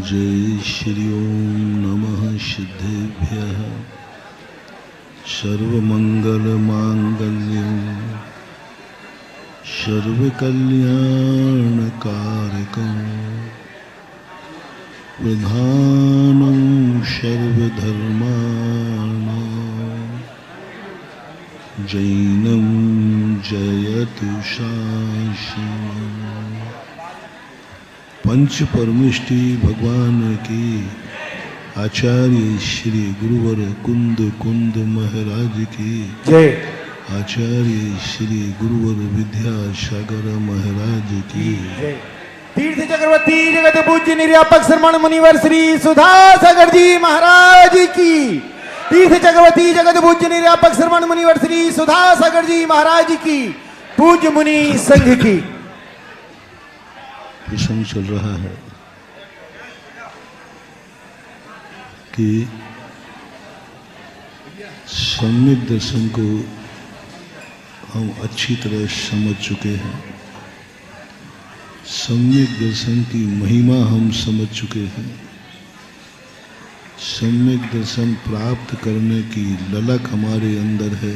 जय श्री ओम नमः सिद्धेभ्यः सर्वमंगलमांगल्यं सर्वकल्याणकारकं प्रधानं सर्वधर्माणां जैनं जयतु शासनम्। पंच परमेष्टि भगवान की आचार्य श्री गुरुवर कुंद कुंद महाराज की जय। आचार्य श्री गुरुवर विद्यासागर महाराज की जय। तीर्थ चक्रवर्ती जगत पूज्य निर्यापक श्रमण मुनिवर श्री सुधासागर जी महाराज की। तीर्थ चक्रवर्ती जगत पूज्य निर्यापक श्रमण मुनिवर श्री सुधासागर जी महाराज की। पूज्य मुनि संघ की। प्रसंग चल रहा है कि सम्यक दर्शन को हम अच्छी तरह समझ चुके हैं। सम्यक दर्शन की महिमा हम समझ चुके हैं। सम्यक दर्शन प्राप्त करने की ललक हमारे अंदर है,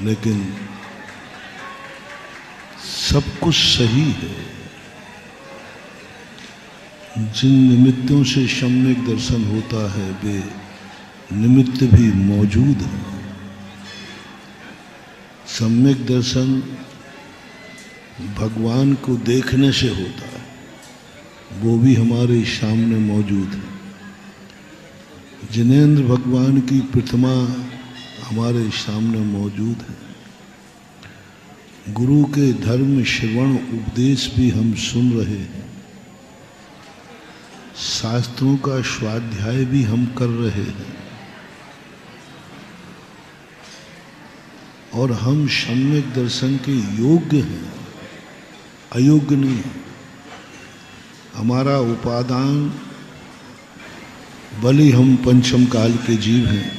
लेकिन सब कुछ सही है। जिन निमित्तों से सम्यक दर्शन होता है वे निमित्त भी मौजूद हैं। सम्यक दर्शन भगवान को देखने से होता है, वो भी हमारे सामने मौजूद है। जिनेंद्र भगवान की प्रतिमा हमारे सामने मौजूद है। गुरु के धर्म श्रवण उपदेश भी हम सुन रहे हैं। शास्त्रों का स्वाध्याय भी हम कर रहे हैं और हम सम्यक दर्शन के योग्य हैं, अयोग्य नहीं है। हमारा उपादान भले हम पंचम काल के जीव हैं,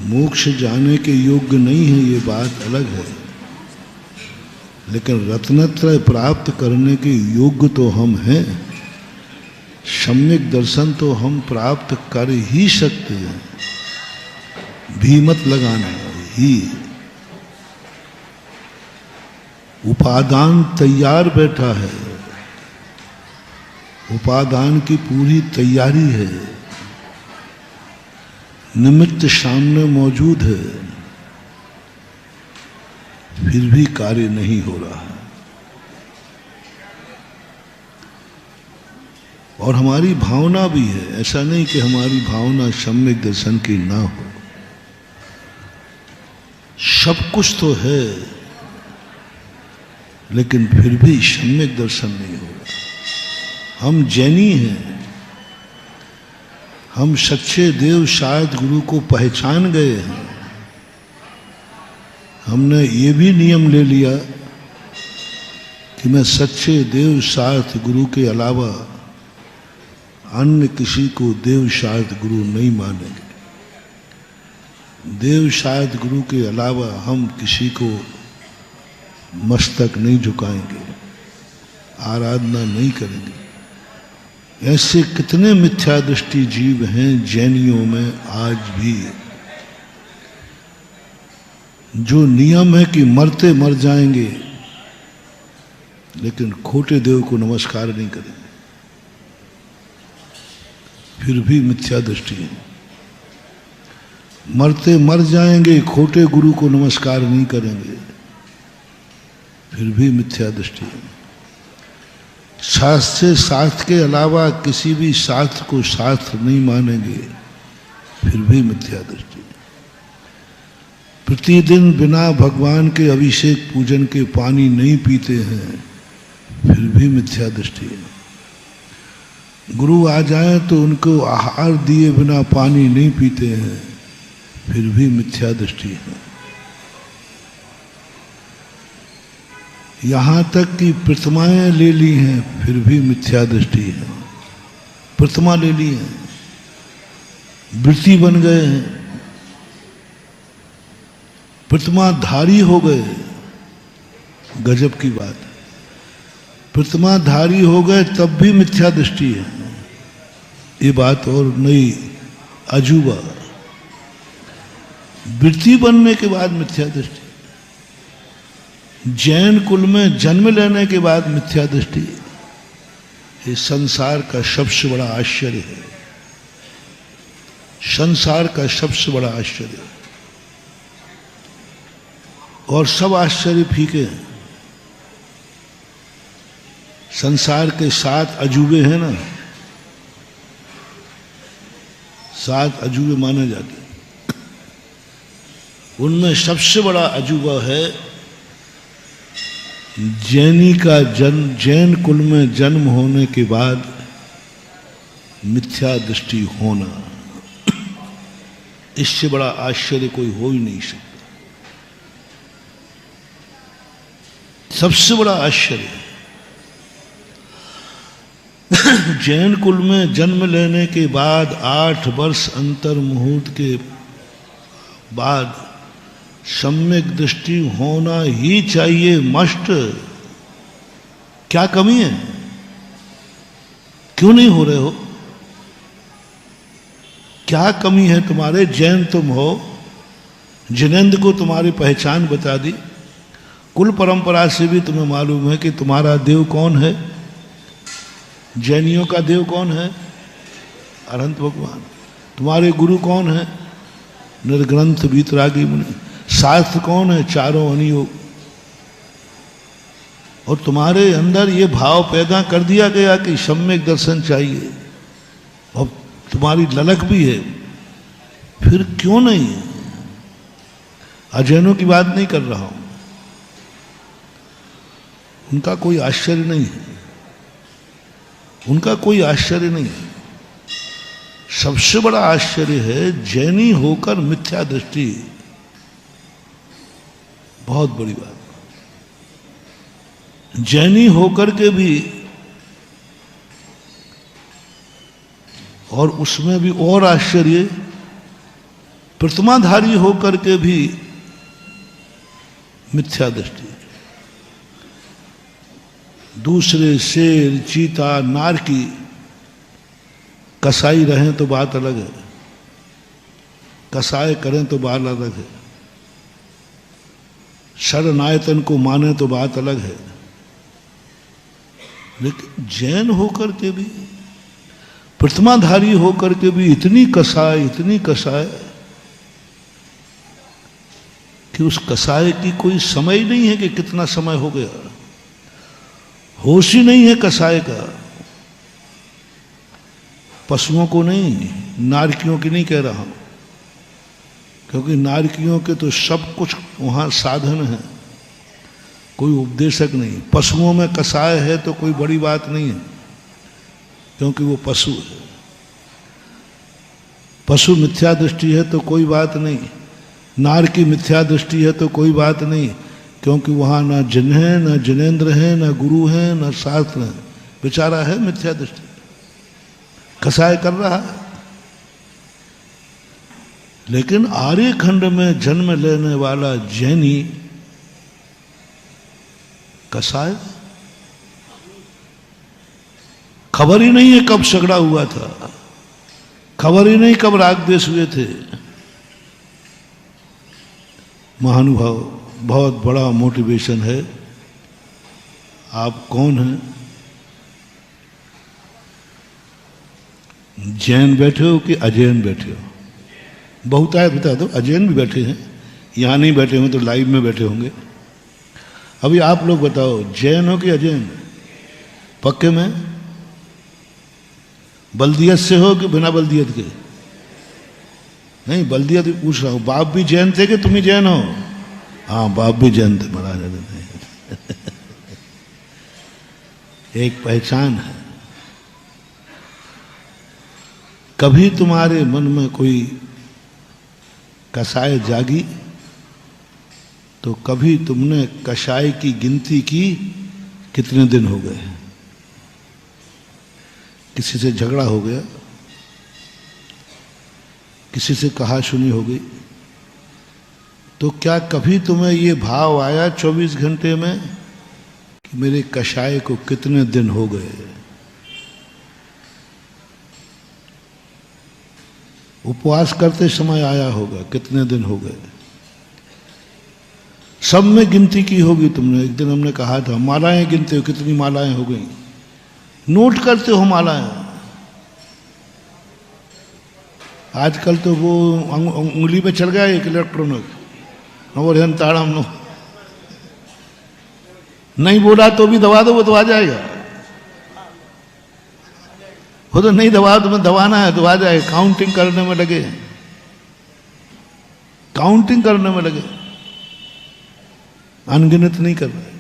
मोक्ष जाने के योग्य नहीं है, ये बात अलग है। लेकिन रत्नत्रय प्राप्त करने के योग्य तो हम हैं। सम्यक दर्शन तो हम प्राप्त कर ही सकते हैं, भी मत लगाना ही। उपादान तैयार बैठा है, उपादान की पूरी तैयारी है, निमित्त सामने मौजूद है, फिर भी कार्य नहीं हो रहा है। और हमारी भावना भी है, ऐसा नहीं कि हमारी भावना सम्यक दर्शन की ना हो। सब कुछ तो है, लेकिन फिर भी सम्यक दर्शन नहीं हो रहा। हम जैनी हैं, हम सच्चे देव शायद गुरु को पहचान गए हैं। हमने ये भी नियम ले लिया कि मैं सच्चे देव शायद गुरु के अलावा अन्य किसी को देव शायद गुरु नहीं मानेंगे। देव शायद गुरु के अलावा हम किसी को मस्तक नहीं झुकाएंगे, आराधना नहीं करेंगे। ऐसे कितने मिथ्या दृष्टि जीव हैं जैनियों में आज भी, जो नियम है कि मरते मर जाएंगे, लेकिन खोटे देव को नमस्कार नहीं करेंगे, फिर भी मिथ्या दृष्टि है। मरते मर जाएंगे, खोटे गुरु को नमस्कार नहीं करेंगे, फिर भी मिथ्या दृष्टि है। शास्त्र के अलावा किसी भी शास्त्र को शास्त्र नहीं मानेंगे, फिर भी मिथ्या दृष्टि। प्रतिदिन बिना भगवान के अभिषेक पूजन के पानी नहीं पीते हैं, फिर भी मिथ्या दृष्टि है। गुरु आ जाए तो उनको आहार दिए बिना पानी नहीं पीते हैं, फिर भी मिथ्या दृष्टि है। यहाँ तक कि प्रतिमाएं ले ली हैं, फिर भी मिथ्या दृष्टि है। प्रतिमा ले ली है, वृत्ति बन गए हैं, प्रतिमा धारी हो गए, गजब की बात है। प्रतिमाधारी हो गए तब भी मिथ्या दृष्टि है। ये बात और नई अजूबा। वृत्ति बनने के बाद मिथ्या दृष्टि, जैन कुल में जन्म लेने के बाद मिथ्या दृष्टि, ये संसार का सबसे बड़ा आश्चर्य है। संसार का सबसे बड़ा आश्चर्य, और सब आश्चर्य फीके हैं। संसार के 7 अजूबे हैं ना, 7 अजूबे माने जाते हैं। उनमें सबसे बड़ा अजूबा है जैनी का जन्म, जैन कुल में जन्म होने के बाद मिथ्या दृष्टि होना। इससे बड़ा आश्चर्य कोई हो ही नहीं सकता। सबसे बड़ा आश्चर्य जैन कुल में जन्म लेने के बाद 8 वर्ष अंतर मुहूर्त के बाद सम्यक दृष्टि होना ही चाहिए, मस्ट। क्या कमी है? क्यों नहीं हो रहे हो? क्या कमी है तुम्हारे? जैन तुम हो, जिनेंद्र को तुम्हारी पहचान बता दी, कुल परंपरा से भी तुम्हें मालूम है कि तुम्हारा देव कौन है। जैनियों का देव कौन है? अनंत भगवान। तुम्हारे गुरु कौन है? निर्ग्रंथ वीतरागी मुनि। शास्त्र कौन है? चारों अनियोग। और तुम्हारे अंदर ये भाव पैदा कर दिया गया कि सम्यक दर्शन चाहिए, और तुम्हारी ललक भी है। फिर क्यों नहीं? अजैनों की बात नहीं कर रहा हूं, उनका कोई आश्चर्य नहीं है, उनका कोई आश्चर्य नहीं है। सबसे बड़ा आश्चर्य है जैनी होकर मिथ्या दृष्टि। बहुत बड़ी बात। जैनी होकर के भी, और उसमें भी और आश्चर्य, प्रतिमाधारी होकर के भी मिथ्या दृष्टि। दूसरे शेर, चीता, नारकी, कसाई रहें तो बात अलग है, कसाई करें तो बात अलग है, शरणायतन को माने तो बात अलग है। लेकिन जैन होकर के भी, प्रतिमाधारी होकर के भी इतनी कसाय, इतनी कसाय कि उस कसाय की कोई समय नहीं है कि कितना समय हो गया। होश ही नहीं है कसाय का। पशुओं को नहीं, नारकियों की नहीं कह रहा हूं, क्योंकि नारकियों के तो सब कुछ वहां साधन है, कोई उपदेशक नहीं। पशुओं में कसाय है तो कोई बड़ी बात नहीं है, क्योंकि वो पशु है। पशु मिथ्या दृष्टि है तो कोई बात नहीं, नार की मिथ्या दृष्टि है तो कोई बात नहीं, क्योंकि वहां ना जिन है, ना जिनेंद्र है, ना गुरु है, ना शास्त्र है। बेचारा है मिथ्या दृष्टि, कसाय कर रहा है। लेकिन आर्यखंड में जन्म लेने वाला जैनी कसाय, खबर ही नहीं है कब झगड़ा हुआ था, खबर ही नहीं कब राग द्वेष हुए थे। महानुभाव, बहुत बड़ा मोटिवेशन है। आप कौन हैं? जैन बैठे हो कि अजैन बैठे हो? बहुत आए बता दो। अजैन भी बैठे हैं, यहां नहीं बैठे हों तो लाइव में बैठे होंगे। अभी आप लोग बताओ, जैन हो कि अजैन? पक्के में? बल्दियत से हो कि बिना बल्दियत के? नहीं, बल्दियत पूछ रहा हूं। बाप भी जैन थे कि तुम ही जैन हो? हाँ, बाप भी जैन थे, महाराज। एक पहचान है। कभी तुम्हारे मन में कोई कसाय जागी तो कभी तुमने कसाय की गिनती की कितने दिन हो गए? किसी से झगड़ा हो गया, किसी से कहा सुनी हो गई, तो क्या कभी तुम्हें ये भाव आया 24 घंटे में कि मेरे कषाय को कितने दिन हो गए। उपवास करते समय आया होगा, कितने दिन हो गए। सब में गिनती की होगी तुमने। एक दिन हमने कहा था मालाएं गिनते हो, कितनी मालाएं हो गई, नोट करते हो मालाएं। आजकल तो वो उंगली में चल गया एक इलेक्ट्रॉनिक और ताड़म नो, नहीं बोला तो भी दबा दो, वो तो आ जाएगा। वो तो नहीं दबा, तुम्हें दबाना है तो आ जाएगा। काउंटिंग करने में लगे, काउंटिंग करने में लगे, अनगिनत नहीं कर रहे।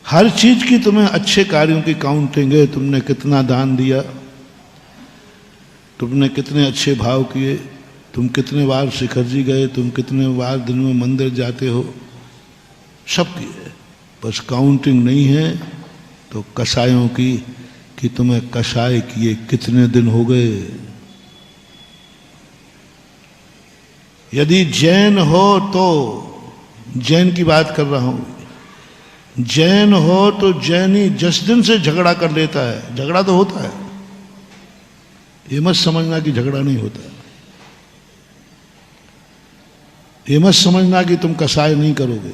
हर चीज की तुम्हें अच्छे कार्यों की काउंटिंग है। तुमने कितना दान दिया, तुमने कितने अच्छे भाव किए, तुम कितने बार शिखर जी गए, तुम कितने बार दिन में मंदिर जाते हो, सब की है। बस काउंटिंग नहीं है तो कषायों की, कि तुम्हें कषाय किए कितने दिन हो गए। यदि जैन हो तो, जैन की बात कर रहा हूं, जैन हो तो जैनी जिस दिन से झगड़ा कर लेता है, झगड़ा तो होता है, ये मत समझना कि झगड़ा नहीं होता, ये मत समझना कि तुम कसाई नहीं करोगे,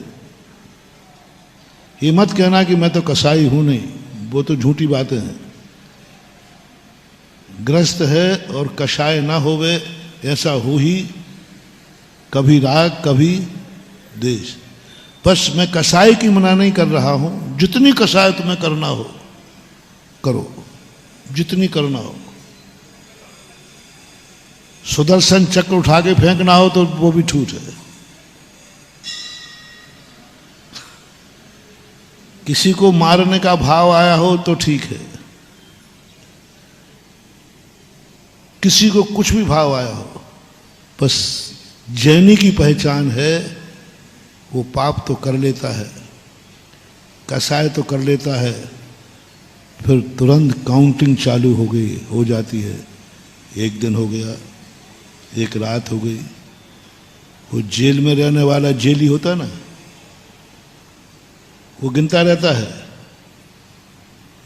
ये मत कहना कि मैं तो कसाई हूं नहीं, वो तो झूठी बातें हैं। ग्रस्त है और कषाय ना होवे ऐसा हो ही, कभी राग कभी देश। बस मैं कसाई की मना नहीं कर रहा हूं, जितनी कसाय तुम्हें करना हो करो, जितनी करना हो। सुदर्शन चक्र उठा के फेंकना हो तो वो भी छूट है। किसी को मारने का भाव आया हो तो ठीक है, किसी को कुछ भी भाव आया हो, बस जैनी की पहचान है वो पाप तो कर लेता है, कसाय तो कर लेता है, फिर तुरंत काउंटिंग चालू हो गई, हो जाती है। एक दिन हो गया, एक रात हो गई। वो जेल में रहने वाला जेली होता ना, वो गिनता रहता है।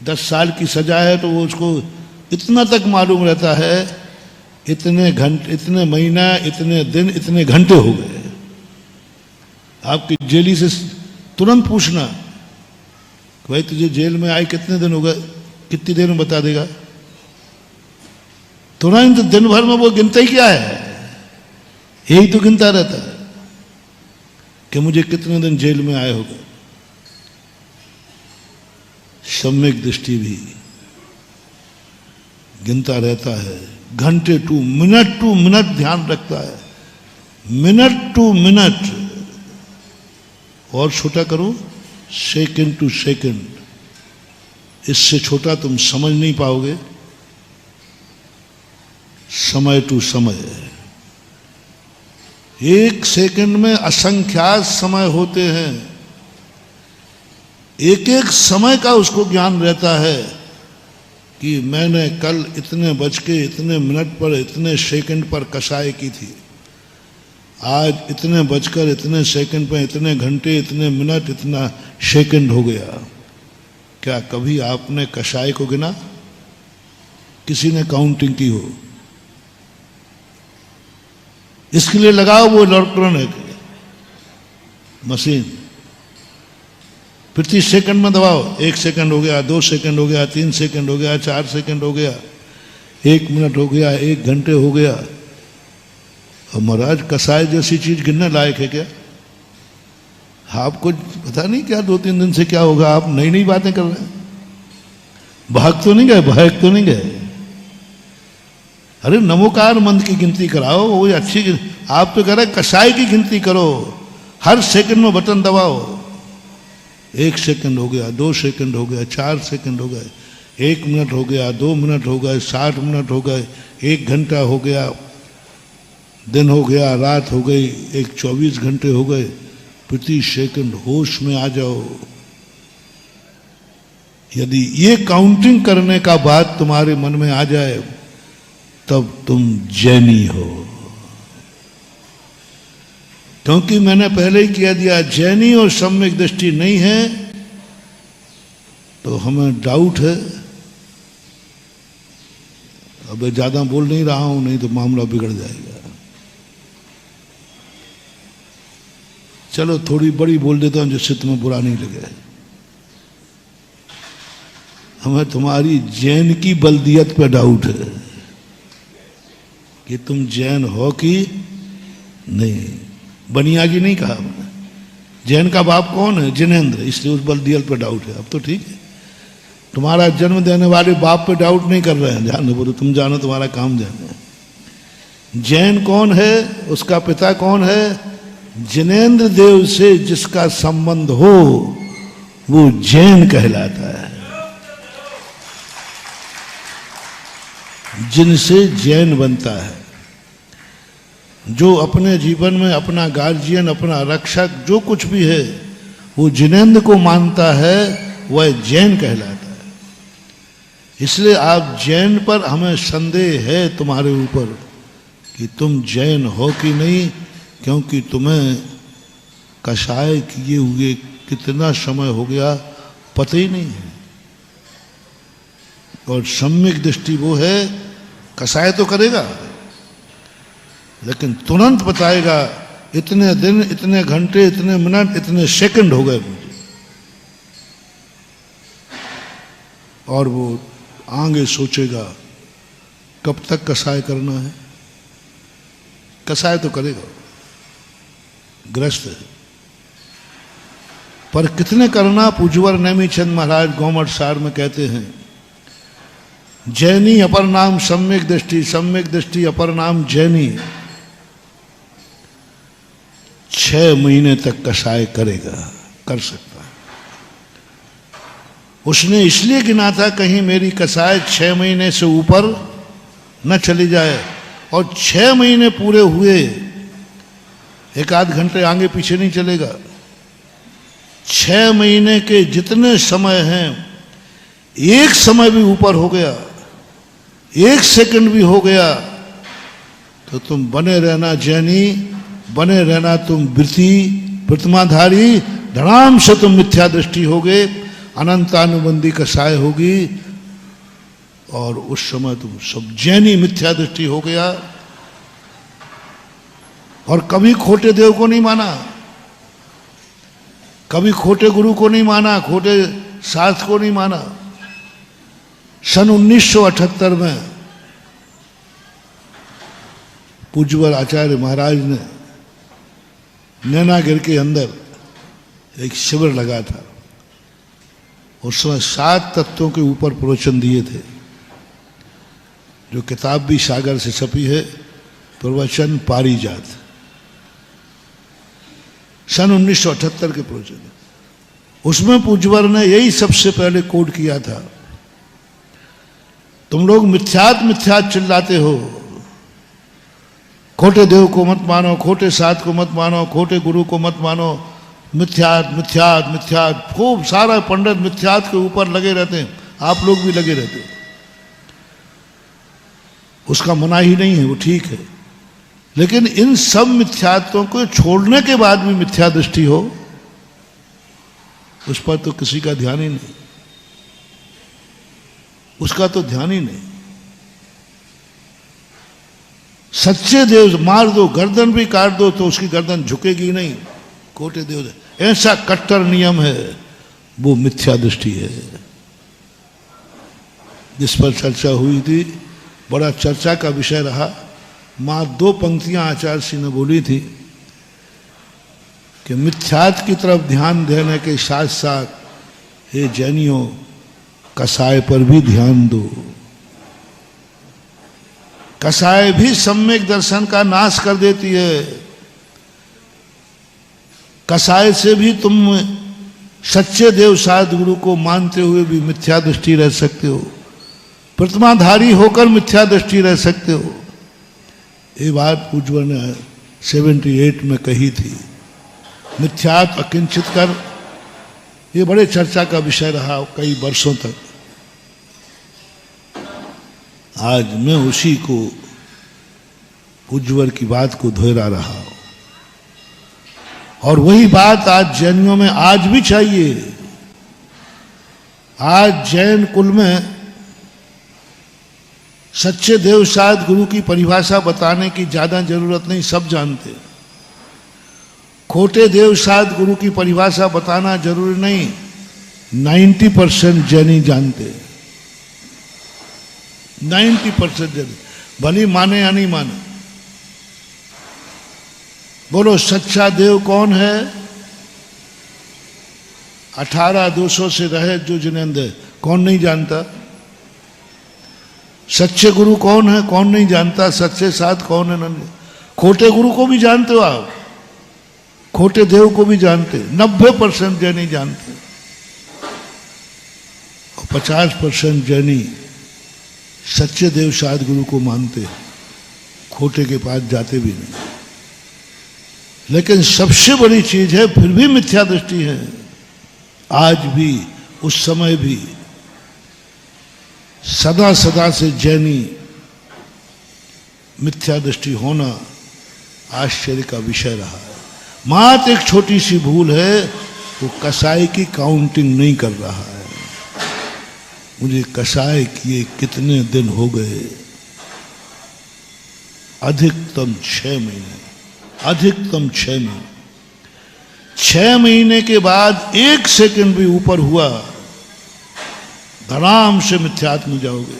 10 साल की सजा है तो वो उसको इतना तक मालूम रहता है, इतने घंटे, इतने महीना, इतने दिन, इतने घंटे हो गए। आपकी जेली से तुरंत पूछना कि भाई तुझे जेल में आए कितने दिन हो गए, कितनी देर में बता देगा। तुरंत दिन भर में वो गिनता ही क्या है, यही तो गिनता रहता है कि मुझे कितने दिन जेल में आए होगा। सम्यक दृष्टि भी गिनता रहता है, घंटे टू मिनट ध्यान रखता है, मिनट टू मिनट। और छोटा करो, सेकंड टू सेकंड। इससे छोटा तुम समझ नहीं पाओगे। समय टू समय, एक सेकंड में असंख्यात समय होते हैं। एक एक समय का उसको ज्ञान रहता है कि मैंने कल इतने बज के इतने मिनट पर इतने सेकंड पर कसाई की थी, आज इतने बजकर इतने सेकंड पर इतने घंटे, इतने मिनट, इतना सेकंड हो गया। क्या कभी आपने कसाई को गिना? किसी ने काउंटिंग की हो? इसके लिए लगाओ वो इलेक्ट्रॉनिक मशीन, प्रति सेकंड में दबाओ। 1 सेकंड हो गया, 2 सेकंड हो गया, 3 सेकंड हो गया, 4 सेकंड हो गया, 1 मिनट हो गया, 1 घंटे हो गया। और महाराज कसाई जैसी चीज गिनने लायक है क्या? आपको पता नहीं क्या 2-3 दिन से क्या होगा, आप नई नई बातें कर रहे हैं। भाग तो नहीं गए, भाग तो नहीं गए। अरे नमोकार मंत्र की गिनती कराओ, वो अच्छी। आप तो कह रहे कसाई की गिनती करो, हर सेकंड में बटन दबाओ। 1 सेकंड हो गया, 2 सेकंड हो गया, 4 सेकंड हो गए, 1 मिनट हो गया, 2 मिनट हो गए, 60 मिनट हो गए, 1 घंटा हो गया, दिन हो गया, रात हो गई, 24 घंटे हो गए। प्रति सेकंड होश में आ जाओ। यदि ये काउंटिंग करने का बात तुम्हारे मन में आ जाए तब तुम जैनी हो। क्योंकि मैंने पहले ही कह दिया, जैनी और सम्यक दृष्टि नहीं है तो हमें डाउट है। अब ज्यादा बोल नहीं रहा हूं, नहीं तो मामला बिगड़ जाएगा। चलो थोड़ी बड़ी बोल देता हूं जिससे तुम्हें बुरा नहीं लगे। हमें तुम्हारी जैन की बल्दियत पे डाउट है कि तुम जैन हो कि नहीं। बनियागी नहीं कहा हमने। जैन का बाप कौन है? जिनेंद्र, इसलिए उस बल्दियत पे डाउट है। अब तो ठीक है, तुम्हारा जन्म देने वाले बाप पे डाउट नहीं कर रहे हैं। जानो बोलो, तुम जानो, तुम्हारा काम जानो। जैन कौन है? उसका पिता कौन है? जिनेंद्र देव से जिसका संबंध हो वो जैन कहलाता है। जिनसे जैन बनता है, जो अपने जीवन में अपना गार्जियन, अपना रक्षक जो कुछ भी है वो जिनेंद्र को मानता है, वह जैन कहलाता है। इसलिए आप जैन पर हमें संदेह है तुम्हारे ऊपर कि तुम जैन हो कि नहीं, क्योंकि तुम्हें कषाय किए हुए कितना समय हो गया पता ही नहीं है। और सम्यक दृष्टि वो है, कषाय तो करेगा लेकिन तुरंत बताएगा इतने दिन, इतने घंटे, इतने मिनट, इतने सेकंड हो गए मुझे। और वो आगे सोचेगा कब तक कषाय करना है। कषाय तो करेगा, ग्रस्त है। पर कितने करना? पूज्यवर नेमीचंद महाराज गौमठ सार में कहते हैं, जैनी अपर नाम सम्यक दृष्टि, सम्यक दृष्टि अपर नाम जैनी। 6 महीने तक कषाय करेगा, कर सकता है। उसने इसलिए गिना था कहीं मेरी कषाय 6 महीने से ऊपर न चली जाए। और 6 महीने पूरे हुए, एक आध घंटे आगे पीछे नहीं चलेगा। 6 महीने के जितने समय हैं, एक समय भी ऊपर हो गया, 1 सेकंड भी हो गया, तो तुम बने रहना जैनी, बने रहना तुम वृत्ति प्रतिमाधारी। धड़ाम से तुम मिथ्या दृष्टि होगे, अनंतानुबंधी कषाय होगी, और उस समय तुम सब जैनी मिथ्या दृष्टि हो गया। और कभी खोटे देव को नहीं माना, कभी खोटे गुरु को नहीं माना, खोटे शास्त्र को नहीं माना। सन 1978 में पूज्यवर आचार्य महाराज ने नैनागिर के अंदर एक शिविर लगा था। उस समय 7 तत्वों के ऊपर प्रवचन दिए थे, जो किताब भी सागर से छपी है, प्रवचन पारिजात, सन 1978 के प्रवचन। उसमें पूज्यवर ने यही सबसे पहले कोड किया था, तुम लोग मिथ्यात मिथ्यात चिल्लाते हो, खोटे देव को मत मानो, खोटे साथ को मत मानो, खोटे गुरु को मत मानो, मिथ्यात मिथ्यात मिथ्यात। खूब सारा पंडित मिथ्यात के ऊपर लगे रहते हैं, आप लोग भी लगे रहते हो। उसका मना ही नहीं है, वो ठीक है। लेकिन इन सब मिथ्यात्वों को छोड़ने के बाद भी मिथ्या दृष्टि हो, उस पर तो किसी का ध्यान ही नहीं, उसका तो ध्यान ही नहीं। सच्चे देव मार दो, गर्दन भी काट दो तो उसकी गर्दन झुकेगी नहीं। खोटे देव ऐसा कट्टर नियम है, वो मिथ्या दृष्टि है, जिस पर चर्चा हुई थी। बड़ा चर्चा का विषय रहा। मां 2 पंक्तियां आचार्य श्री ने बोली थी कि मिथ्यात की तरफ ध्यान देने के साथ साथ, हे जैनियों, कषाय पर भी ध्यान दो। कषाय भी सम्यक दर्शन का नाश कर देती है। कषाय से भी तुम सच्चे देव साध गुरु को मानते हुए भी मिथ्या दृष्टि रह सकते हो, प्रतिमाधारी होकर मिथ्या दृष्टि रह सकते हो। ये बात पूज्यवर ने 78 में कही थी। मिथ्यात अकिंचित कर, ये बड़े चर्चा का विषय रहा कई वर्षों तक। आज मैं उसी को, पूज्यवर की बात को दोहरा रहा हूं, और वही बात आज जैनियों में आज भी चाहिए। आज जैन कुल में सच्चे देव शायद गुरु की परिभाषा बताने की ज्यादा जरूरत नहीं, सब जानते हैं। खोटे देव शायद गुरु की परिभाषा बताना जरूरी नहीं, 90% जैनी जानते हैं। 90% जैनी, भली माने या नहीं माने। बोलो सच्चा देव कौन है? 18,200 से रहे जो जिनेंद्र, कौन नहीं जानता? सच्चे गुरु कौन है? कौन नहीं जानता? सच्चे साथ कौन है? नहीं। खोटे गुरु को भी जानते हो आप, खोटे देव को भी जानते, 90% जैनी जानते और 50% जैनी सच्चे देव शायद गुरु को मानते, खोटे के पास जाते भी नहीं। लेकिन सबसे बड़ी चीज है, फिर भी मिथ्या दृष्टि है। आज भी, उस समय भी सदा सदा से जैनी मिथ्या दृष्टि होना आश्चर्य का विषय रहा है। मात्र एक छोटी सी भूल है, वो कसाई की काउंटिंग नहीं कर रहा है। मुझे कसाई किए कितने दिन हो गए? अधिकतम 6 महीने, अधिकतम 6 महीने। 6 महीने के बाद 1 सेकंड भी ऊपर हुआ, धड़ाम से मिथ्यात्म जाओगे।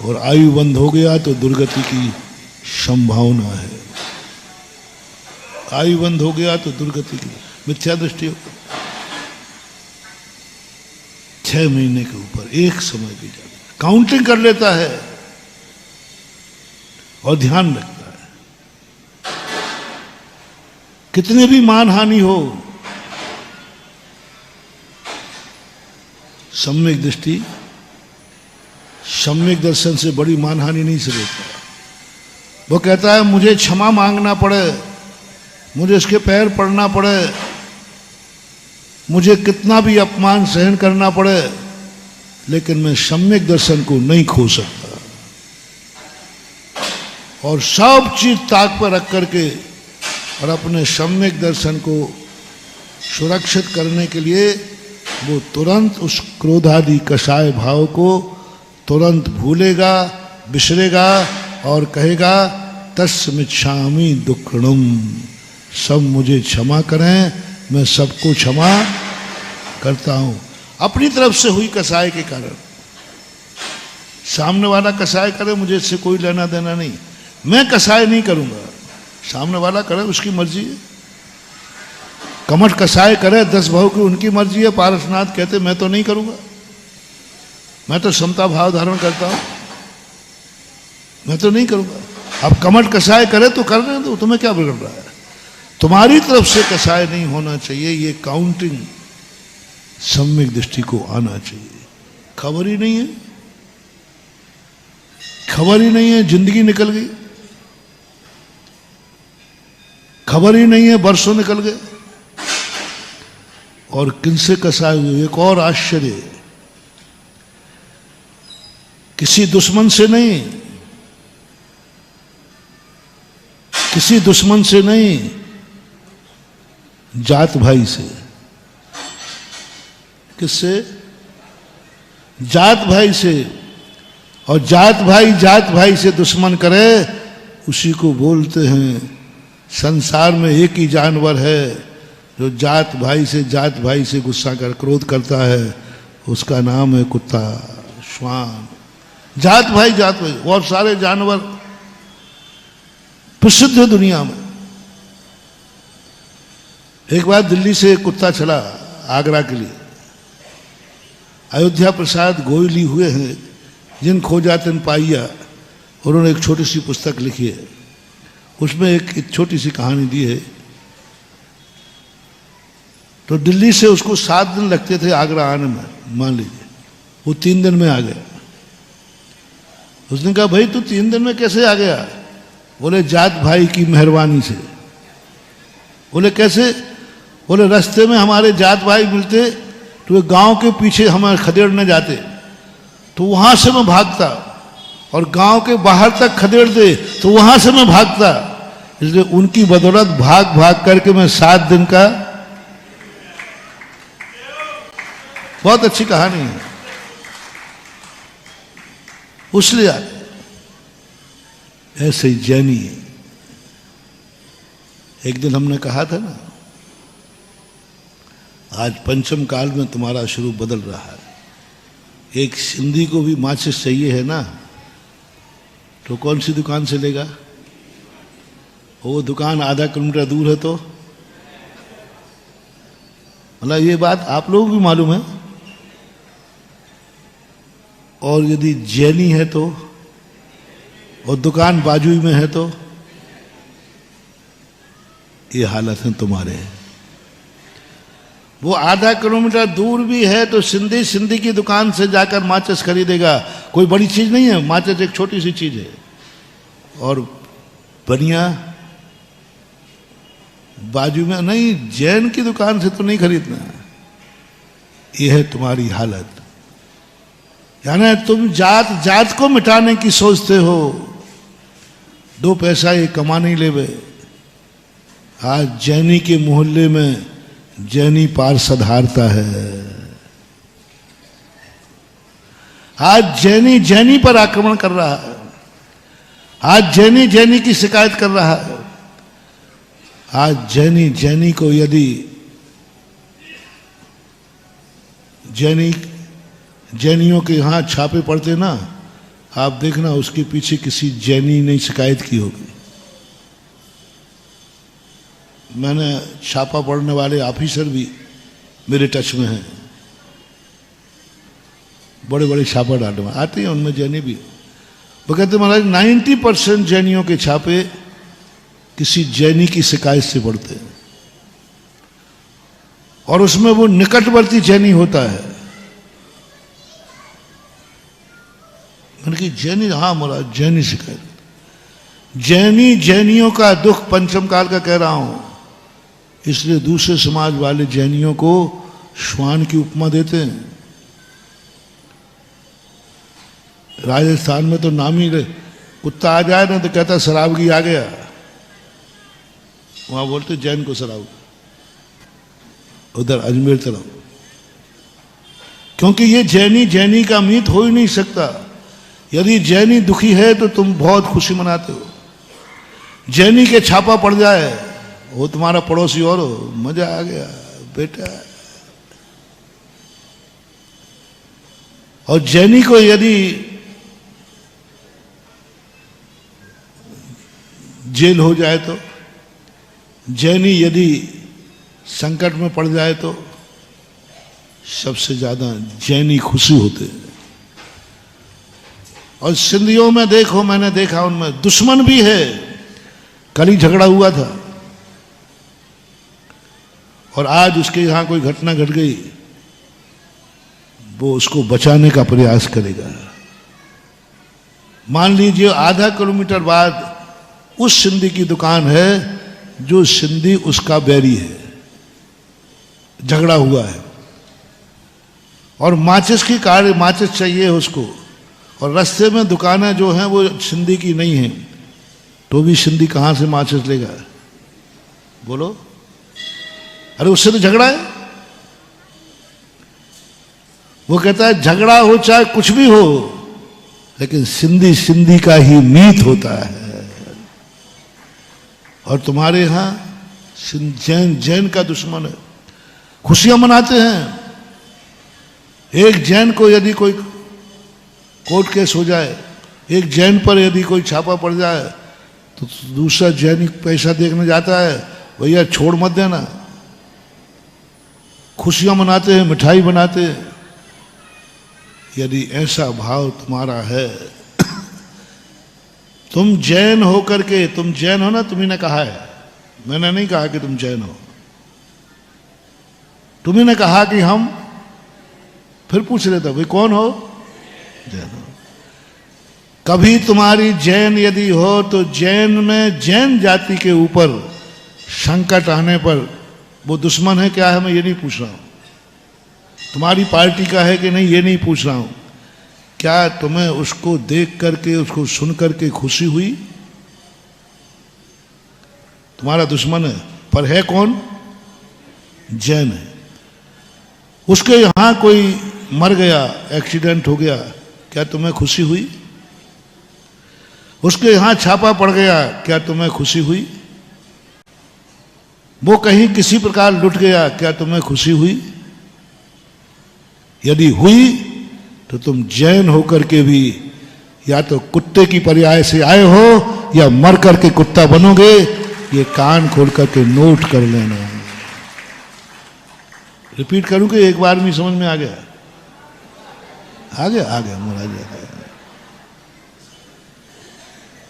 और आयु बंद हो गया तो दुर्गति की संभावना है। आयु बंद हो गया तो दुर्गति की मिथ्या दृष्टि हो। 6 महीने के ऊपर एक समय भी जाता, काउंटिंग कर लेता है और ध्यान रखता है। कितने भी मानहानि हो, सम्यक दृष्टि, सम्यक दर्शन से बड़ी मानहानि नहीं से देता। वो कहता है मुझे क्षमा मांगना पड़े, मुझे इसके पैर पड़ना पड़े, मुझे कितना भी अपमान सहन करना पड़े, लेकिन मैं सम्यक दर्शन को नहीं खो सकता। और सब चीज ताक पर रख करके और अपने सम्यक दर्शन को सुरक्षित करने के लिए वो तुरंत उस क्रोधादि कषाय भाव को तुरंत भूलेगा, बिसरेगा और कहेगा तस्मिच्छामि दुक्कडम, सब मुझे क्षमा करें, मैं सबको क्षमा करता हूं। अपनी तरफ से हुई कसाय के कारण, सामने वाला कसाय करे मुझे इससे कोई लेना देना नहीं, मैं कसाय नहीं करूंगा, सामने वाला करे उसकी मर्जी है। कमठ कसाय करे 10 भाव की उनकी मर्जी है। पारसनाथ कहते मैं तो नहीं करूंगा, मैं तो समता भाव धारण करता हूं, मैं तो नहीं करूंगा। अब कमठ कसाय करे तो कर रहे, तो तुम्हें क्या बिगड़ रहा है? तुम्हारी तरफ से कसाय नहीं होना चाहिए, ये काउंटिंग सम्यक दृष्टि को आना चाहिए। खबर ही नहीं है, खबर ही नहीं है, जिंदगी निकल गई, खबर ही नहीं है, बरसों निकल गए और किनसे कसाय हुए। एक और आश्चर्य, किसी दुश्मन से नहीं, किसी दुश्मन से नहीं, जात भाई से। किससे? जात भाई से। और जात भाई से दुश्मन करे, उसी को बोलते हैं संसार में एक ही जानवर है जो जात भाई से गुस्सा कर क्रोध करता है, उसका नाम है कुत्ता, श्वान। जात भाई और सारे जानवर प्रसिद्ध है दुनिया में। एक बार दिल्ली से एक कुत्ता चला आगरा के लिए। अयोध्या प्रसाद गोयली हुए हैं, जिन खो जाते न पाइया, उन्होंने एक छोटी सी पुस्तक लिखी है, उसमें एक छोटी सी कहानी दी है। तो दिल्ली से उसको 7 दिन लगते थे आगरा आने में, मान लीजिए, वो 3 दिन में आ गया। उसने कहा भाई तू 3 दिन में कैसे आ गया? बोले जात भाई की मेहरबानी से। बोले कैसे? बोले रास्ते में हमारे जात भाई मिलते तो गांव के पीछे हमें खदेड़ने जाते, तो वहां से मैं भागता, और गांव के बाहर तक खदेड़ दे तो वहां से मैं भागता। इसलिए उनकी बदौलत भाग भाग करके मैं 7 दिन का बहुत अच्छी कहानी है। उसलिए ऐसे ही जैनी है। एक दिन हमने कहा था ना, आज पंचम काल में तुम्हारा शुरू बदल रहा है। एक सिंधी को भी माचिस चाहिए है ना, तो कौन सी दुकान से लेगा? वो दुकान आधा किलोमीटर दूर है तो मतलब ये बात आप लोगों को भी मालूम है। और यदि जैनी है तो, और दुकान बाजू में है तो ये हालत है तुम्हारे। वो आधा किलोमीटर दूर भी है तो सिंधी सिंधी की दुकान से जाकर माचिस खरीदेगा। कोई बड़ी चीज नहीं है, माचिस एक छोटी सी चीज है। और बनिया बाजू में नहीं, जैन की दुकान से तो नहीं खरीदना। ये है तुम्हारी हालत। यानी तुम जात जात को मिटाने की सोचते हो, दो पैसा ये कमा नहीं लेवे। आज जैनी के मोहल्ले में जैनी पार्षद हारता है। आज जैनी जैनी पर आक्रमण कर रहा है। आज जैनी जैनी की शिकायत कर रहा है। आज जैनी जैनी को यदि जैनियों के यहां छापे पड़ते ना, आप देखना उसके पीछे किसी जैनी ने शिकायत की होगी। मैंने छापा पड़ने वाले ऑफिसर भी मेरे टच में हैं। बड़े बड़े छापा डालने में आते हैं, उनमें जैनी भी। वो कहते महाराज 90% जैनियों के छापे किसी जैनी की शिकायत से पड़ते हैं, और उसमें वो निकटवर्ती जैनी होता है। मैंने कि जैनी, हाँ महाराज जैनी शिकायत। जैनी जैनियों का दुख पंचम काल का कह रहा हूं, इसलिए दूसरे समाज वाले जैनियों को श्वान की उपमा देते हैं। राजस्थान में तो नाम ही कुत्ता आ जाए ना तो कहता शराबगी आ गया, वहां बोलते जैन को शराब। उधर अजमेर तरफ, क्योंकि ये जैनी जैनी का मीत हो ही नहीं सकता। यदि जैनी दुखी है तो तुम बहुत खुशी मनाते हो। जैनी के छापा पड़ जाए, वो तुम्हारा पड़ोसी और हो, मजा आ गया बेटा। और जैनी को यदि जेल हो जाए तो, जैनी यदि संकट में पड़ जाए तो सबसे ज्यादा जैनी खुशी होते हैं। और सिंधियों में देखो, मैंने देखा उनमें दुश्मन भी है। कल ही झगड़ा हुआ था और आज उसके यहां कोई घटना घट गई, वो उसको बचाने का प्रयास करेगा। मान लीजिए आधा किलोमीटर बाद उस सिंधी की दुकान है जो सिंधी उसका बैरी है, झगड़ा हुआ है, और माचिस की कार माचिस चाहिए उसको, और रास्ते में दुकानें जो हैं वो सिंधी की नहीं है, तो भी सिंधी कहां से माचिस लेगा? बोलो। अरे उससे तो झगड़ा है। वो कहता है झगड़ा हो चाहे कुछ भी हो, लेकिन सिंधी सिंधी का ही मीत होता है। और तुम्हारे यहां जैन जैन का दुश्मन है। खुशियां मनाते हैं। एक जैन को यदि कोई कोर्ट केस हो जाए, एक जैन पर यदि कोई छापा पड़ जाए, तो दूसरा जैन पैसा देखने जाता है, भैया छोड़ मत देना। खुशियां मनाते हैं, मिठाई बनाते हैं। यदि ऐसा भाव तुम्हारा है, तुम जैन होकर के, तुम जैन हो ना, तुम्ही ने कहा है, मैंने नहीं कहा कि तुम जैन हो। तुम्ही ने कहा कि हम, फिर पूछ लेता भाई कौन हो? जैन हो। कभी तुम्हारी जैन यदि हो तो जैन में जैन जाति के ऊपर संकट आने पर वो दुश्मन है क्या है, मैं ये नहीं पूछ रहा हूं। तुम्हारी पार्टी का है कि नहीं, ये नहीं पूछ रहा हूं। क्या तुम्हें उसको देख करके, उसको सुन करके खुशी हुई? तुम्हारा दुश्मन है, पर है कौन? जैन है। उसके यहाँ कोई मर गया, एक्सीडेंट हो गया, क्या तुम्हें खुशी हुई? उसके यहाँ छापा पड़ गया, क्या तुम्हें खुशी हुई? वो कहीं किसी प्रकार लुट गया, क्या तुम्हें खुशी हुई? यदि हुई तो तुम जैन होकर के भी या तो कुत्ते की पर्याय से आए हो या मर करके कुत्ता बनोगे। ये कान खोल करके नोट कर लेना। रिपीट करूं कि एक बार में समझ में आ गया? आ गया महाराज, आ गया।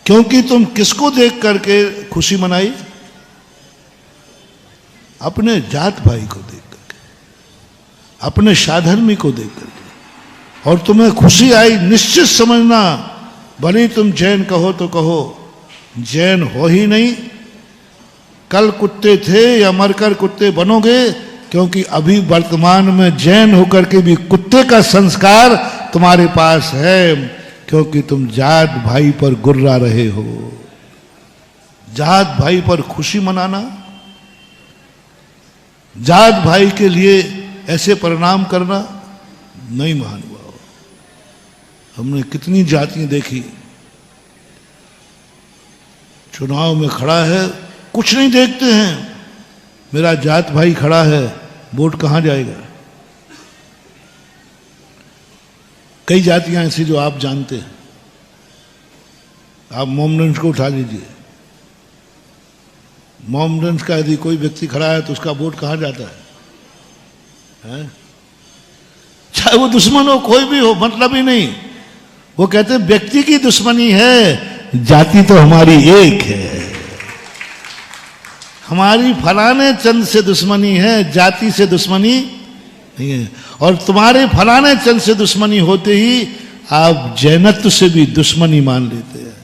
क्योंकि तुम किसको देख करके खुशी मनाई? अपने जात भाई को देख करके, अपने साधर्मी को देख करके, और तुम्हें खुशी आई। निश्चित समझना, भले तुम जैन कहो तो कहो, जैन हो ही नहीं। कल कुत्ते थे या मरकर कुत्ते बनोगे, क्योंकि अभी वर्तमान में जैन होकर के भी कुत्ते का संस्कार तुम्हारे पास है, क्योंकि तुम जात भाई पर गुर्रा रहे हो। जात भाई पर खुशी मनाना, जात भाई के लिए ऐसे परिणाम करना नहीं महानुभाव। हमने कितनी जातियां देखी, चुनाव में खड़ा है, कुछ नहीं देखते हैं, मेरा जात भाई खड़ा है, वोट कहां जाएगा। कई जातियां ऐसी जो आप जानते हैं। आप मोमडन्स को उठा लीजिए, मोमडन्स का यदि कोई व्यक्ति खड़ा है तो उसका वोट कहां जाता है? चाहे वो दुश्मन हो, कोई भी हो, मतलब ही नहीं। वो कहते हैं व्यक्ति की दुश्मनी है, जाति तो हमारी एक है। हमारी फलाने चंद से दुश्मनी है, जाति से दुश्मनी नहीं है। और तुम्हारे फलाने चंद से दुश्मनी होते ही आप जैनत्व से भी दुश्मनी मान लेते हैं।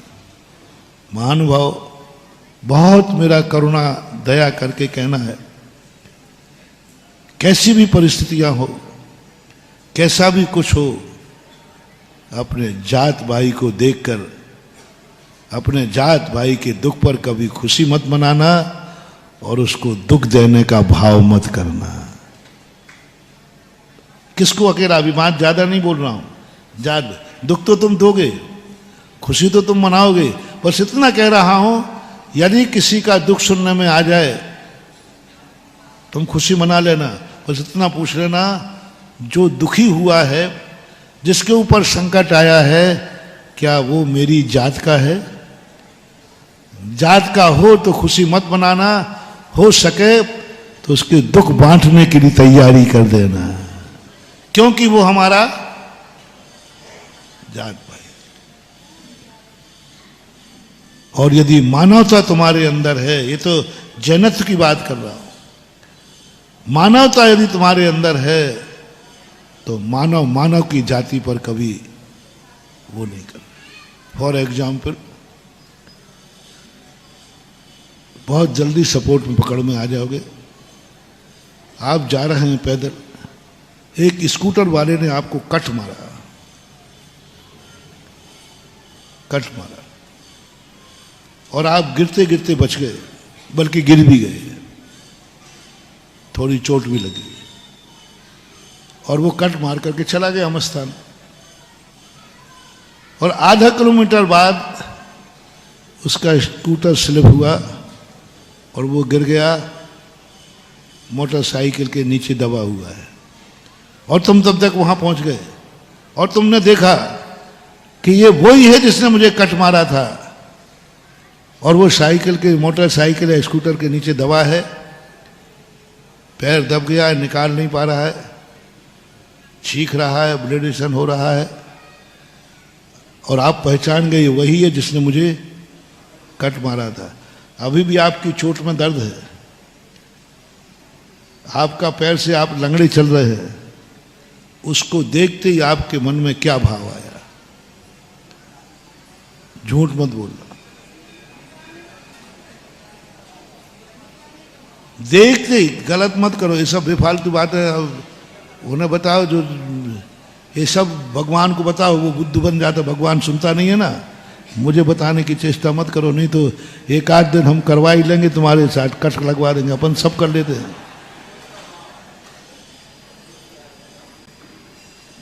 महानुभाव, बहुत मेरा करुणा दया करके कहना है, कैसी भी परिस्थितियां हो, कैसा भी कुछ हो, अपने जात भाई को देखकर अपने जात भाई के दुख पर कभी खुशी मत मनाना और उसको दुख देने का भाव मत करना। किसको अकेला, अभिमान ज्यादा नहीं बोल रहा हूं, ज्यादा दुख तो तुम दोगे, खुशी तो तुम मनाओगे। बस इतना कह रहा हूं, यदि किसी का दुख सुनने में आ जाए तुम खुशी मना लेना। बस इतना पूछ लेना, जो दुखी हुआ है, जिसके ऊपर संकट आया है, क्या वो मेरी जात का है? जात का हो तो खुशी मत मनाना, हो सके तो उसके दुख बांटने के लिए तैयारी कर देना, क्योंकि वो हमारा जात भाई। और यदि मानवता तुम्हारे अंदर है, ये तो जैनत्व की बात कर रहा हूं, मानवता यदि तुम्हारे अंदर है तो मानव की जाति पर कभी वो नहीं कर। फॉर एग्जाम्पल, बहुत जल्दी सपोर्ट में पकड़ में आ जाओगे। आप जा रहे हैं पैदल, एक स्कूटर वाले ने आपको कट मारा, और आप गिरते गिरते बच गए, बल्कि गिर भी गए, थोड़ी चोट भी लगी, और वो कट मार करके चला गया मस्तान। और आधा किलोमीटर बाद उसका स्कूटर स्लिप हुआ और वो गिर गया, मोटरसाइकिल के नीचे दबा हुआ है। और तुम तब तक वहां पहुंच गए और तुमने देखा कि ये वही है जिसने मुझे कट मारा था, और वो साइकिल के, मोटरसाइकिल या स्कूटर के नीचे दबा है, पैर दब गया है, निकाल नहीं पा रहा है, चीख रहा है, ब्लडिशन हो रहा है, और आप पहचान गए वही है जिसने मुझे कट मारा था। अभी भी आपकी चोट में दर्द है, आपका पैर से आप लंगड़े चल रहे हैं। उसको देखते ही आपके मन में क्या भाव आया? झूठ मत बोलना, देखते ही, गलत मत करो। ये सब बेफालतू बात है। उन्हें बताओ, जो ये सब भगवान को बताओ, वो बुद्ध बन जाता। भगवान सुनता नहीं है ना। मुझे बताने की चेष्टा मत करो, नहीं तो एक आध दिन हम करवा ही लेंगे तुम्हारे साथ, कट लगवा देंगे, अपन सब कर लेते हैं।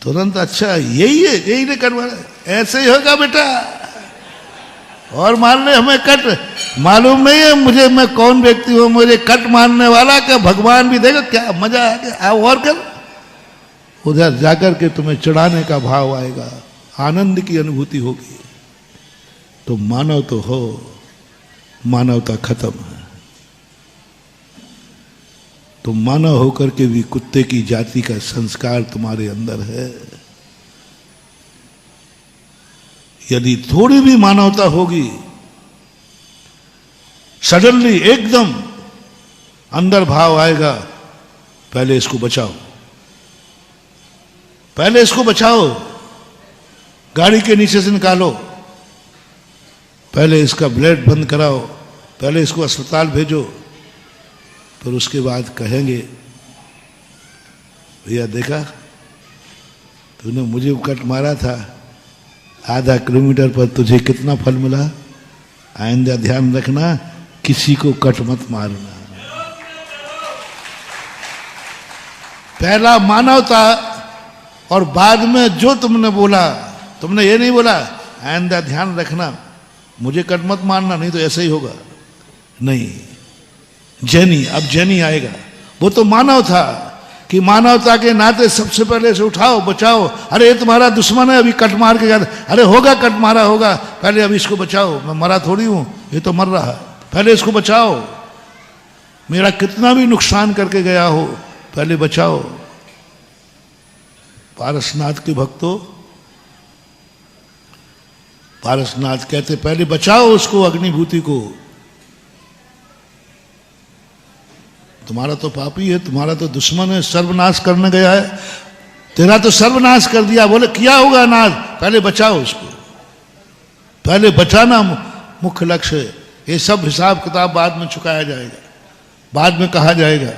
तुरंत अच्छा यही है, यही ने कटवाना, ऐसे ही होगा बेटा। और मारने हमें कट मालूम नहीं है मुझे, मैं कौन व्यक्ति हूं, मुझे कट मारने वाला क्या भगवान भी देगा, क्या मजा आ गया, आओ और कर। उधर जाकर के तुम्हें चढ़ाने का भाव आएगा, आनंद की अनुभूति होगी। तो मानव तो हो, मानवता खत्म है। तो मानव होकर के भी कुत्ते की जाति का संस्कार तुम्हारे अंदर है। यदि थोड़ी भी मानवता होगी, सडनली एकदम अंदर भाव आएगा, पहले इसको बचाओ, पहले इसको बचाओ, गाड़ी के नीचे से निकालो, पहले इसका ब्लड बंद कराओ, पहले इसको अस्पताल भेजो। फिर उसके बाद कहेंगे भैया देखा तूने मुझे कट मारा था, आधा किलोमीटर पर तुझे कितना फल मिला, आइंदा ध्यान रखना किसी को कट मत मारना। पहला मानवता, और बाद में जो तुमने बोला, तुमने ये नहीं बोला आइंदा ध्यान रखना मुझे कट मत मारना, नहीं तो ऐसे ही होगा। नहीं, जैनी, अब जैनी आएगा। वो तो मानव था कि मानवता के नाते सबसे पहले से उठाओ, बचाओ। अरे ये तुम्हारा दुश्मन है, अभी कट मार के गया, अरे होगा कट मारा होगा, पहले अभी इसको बचाओ, मैं मरा थोड़ी हूं, ये तो मर रहा है, पहले इसको बचाओ। मेरा कितना भी नुकसान करके गया हो, पहले बचाओ। पारसनाथ के भक्तों, पारसनाथ कहते पहले बचाओ उसको, अग्निभूति को। तुम्हारा तो पापी है, तुम्हारा तो दुश्मन है, सर्वनाश करने गया है, तेरा तो सर्वनाश कर दिया। बोले किया होगा नाश, पहले बचाओ उसको, पहले बचाना मुख्य लक्ष्य है। ये सब हिसाब किताब बाद में चुकाया जाएगा, बाद में कहा जाएगा,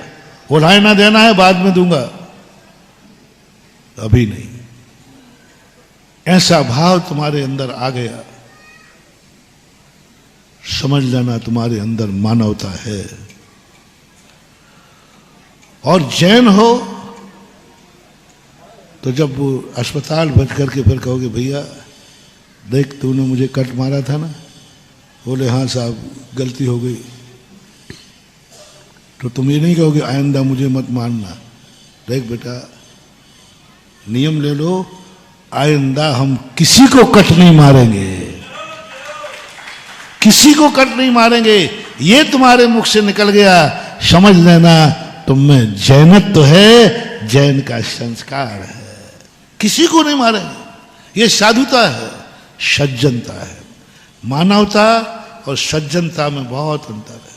उड़ाए ना देना है बाद में दूंगा, अभी नहीं। ऐसा भाव तुम्हारे अंदर आ गया, समझ लेना तुम्हारे अंदर मानवता है। और जैन हो तो जब वो अस्पताल बच करके फिर कहोगे भैया देख तूने मुझे कट मारा था ना, बोले हाँ साहब गलती हो गई, तो तुम ये नहीं कहोगे आइंदा मुझे मत मारना। देख बेटा नियम ले लो, आइंदा हम किसी को कट नहीं मारेंगे, किसी को कट नहीं मारेंगे। ये तुम्हारे मुख से निकल गया, समझ लेना तुम में जैनत्व तो है, जैन का संस्कार है, किसी को नहीं मारेंगे। ये साधुता है, सज्जनता है। मानवता और सज्जनता में बहुत अंतर है।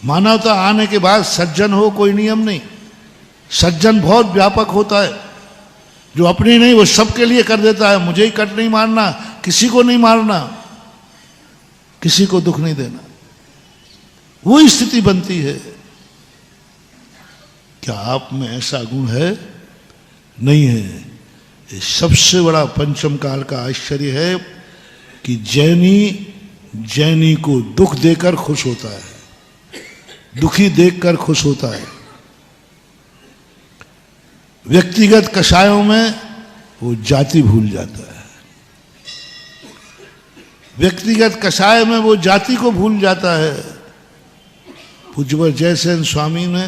मानवता आने के बाद सज्जन हो कोई नियम नहीं, सज्जन बहुत व्यापक होता है, जो अपनी नहीं वो सबके लिए कर देता है। मुझे ही कट नहीं मारना, किसी को नहीं मारना, किसी को दुख नहीं देना, वो स्थिति बनती है। क्या आप में ऐसा गुण है? नहीं है। ये सबसे बड़ा पंचम काल का आश्चर्य है कि जैनी को दुख देकर खुश होता है, दुखी देखकर खुश होता है। व्यक्तिगत कषायों में वो जाति भूल जाता है, व्यक्तिगत कषाय में वो जाति को भूल जाता है। पूज्यवर जयसेन स्वामी ने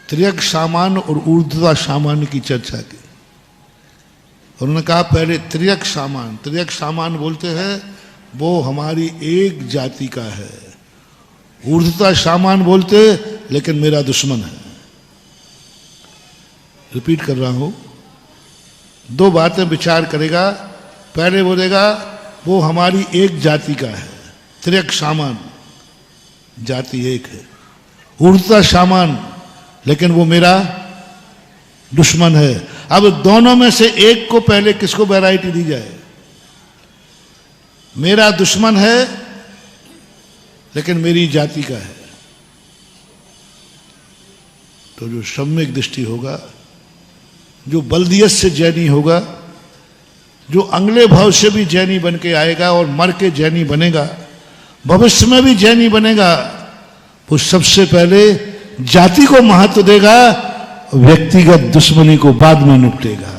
त्रियक सामान्य और ऊर्ध्वा सामान्य की चर्चा की। उन्होंने कहा पहले त्रियक सामान्य बोलते हैं वो हमारी एक जाति का है, ऊर्ध्वा सामान्य बोलते लेकिन मेरा दुश्मन है। रिपीट कर रहा हूं, दो बातें विचार करेगा। पहले बोलेगा वो हमारी एक जाति का है, त्रियक सामान्य जाति एक है, ऊर्ध्वा सामान्य लेकिन वो मेरा दुश्मन है। अब दोनों में से एक को पहले किसको वैरायटी दी जाए? मेरा दुश्मन है लेकिन मेरी जाति का है। तो जो सम्यक दृष्टि होगा, जो बल्दियत से जैनी होगा, जो अगले भाव से भी जैनी बन के आएगा और मर के जैनी बनेगा, भविष्य में भी जैनी बनेगा, वो सबसे पहले जाति को महत्व देगा व्यक्तिगत दुश्मनी को बाद में निपटेगा।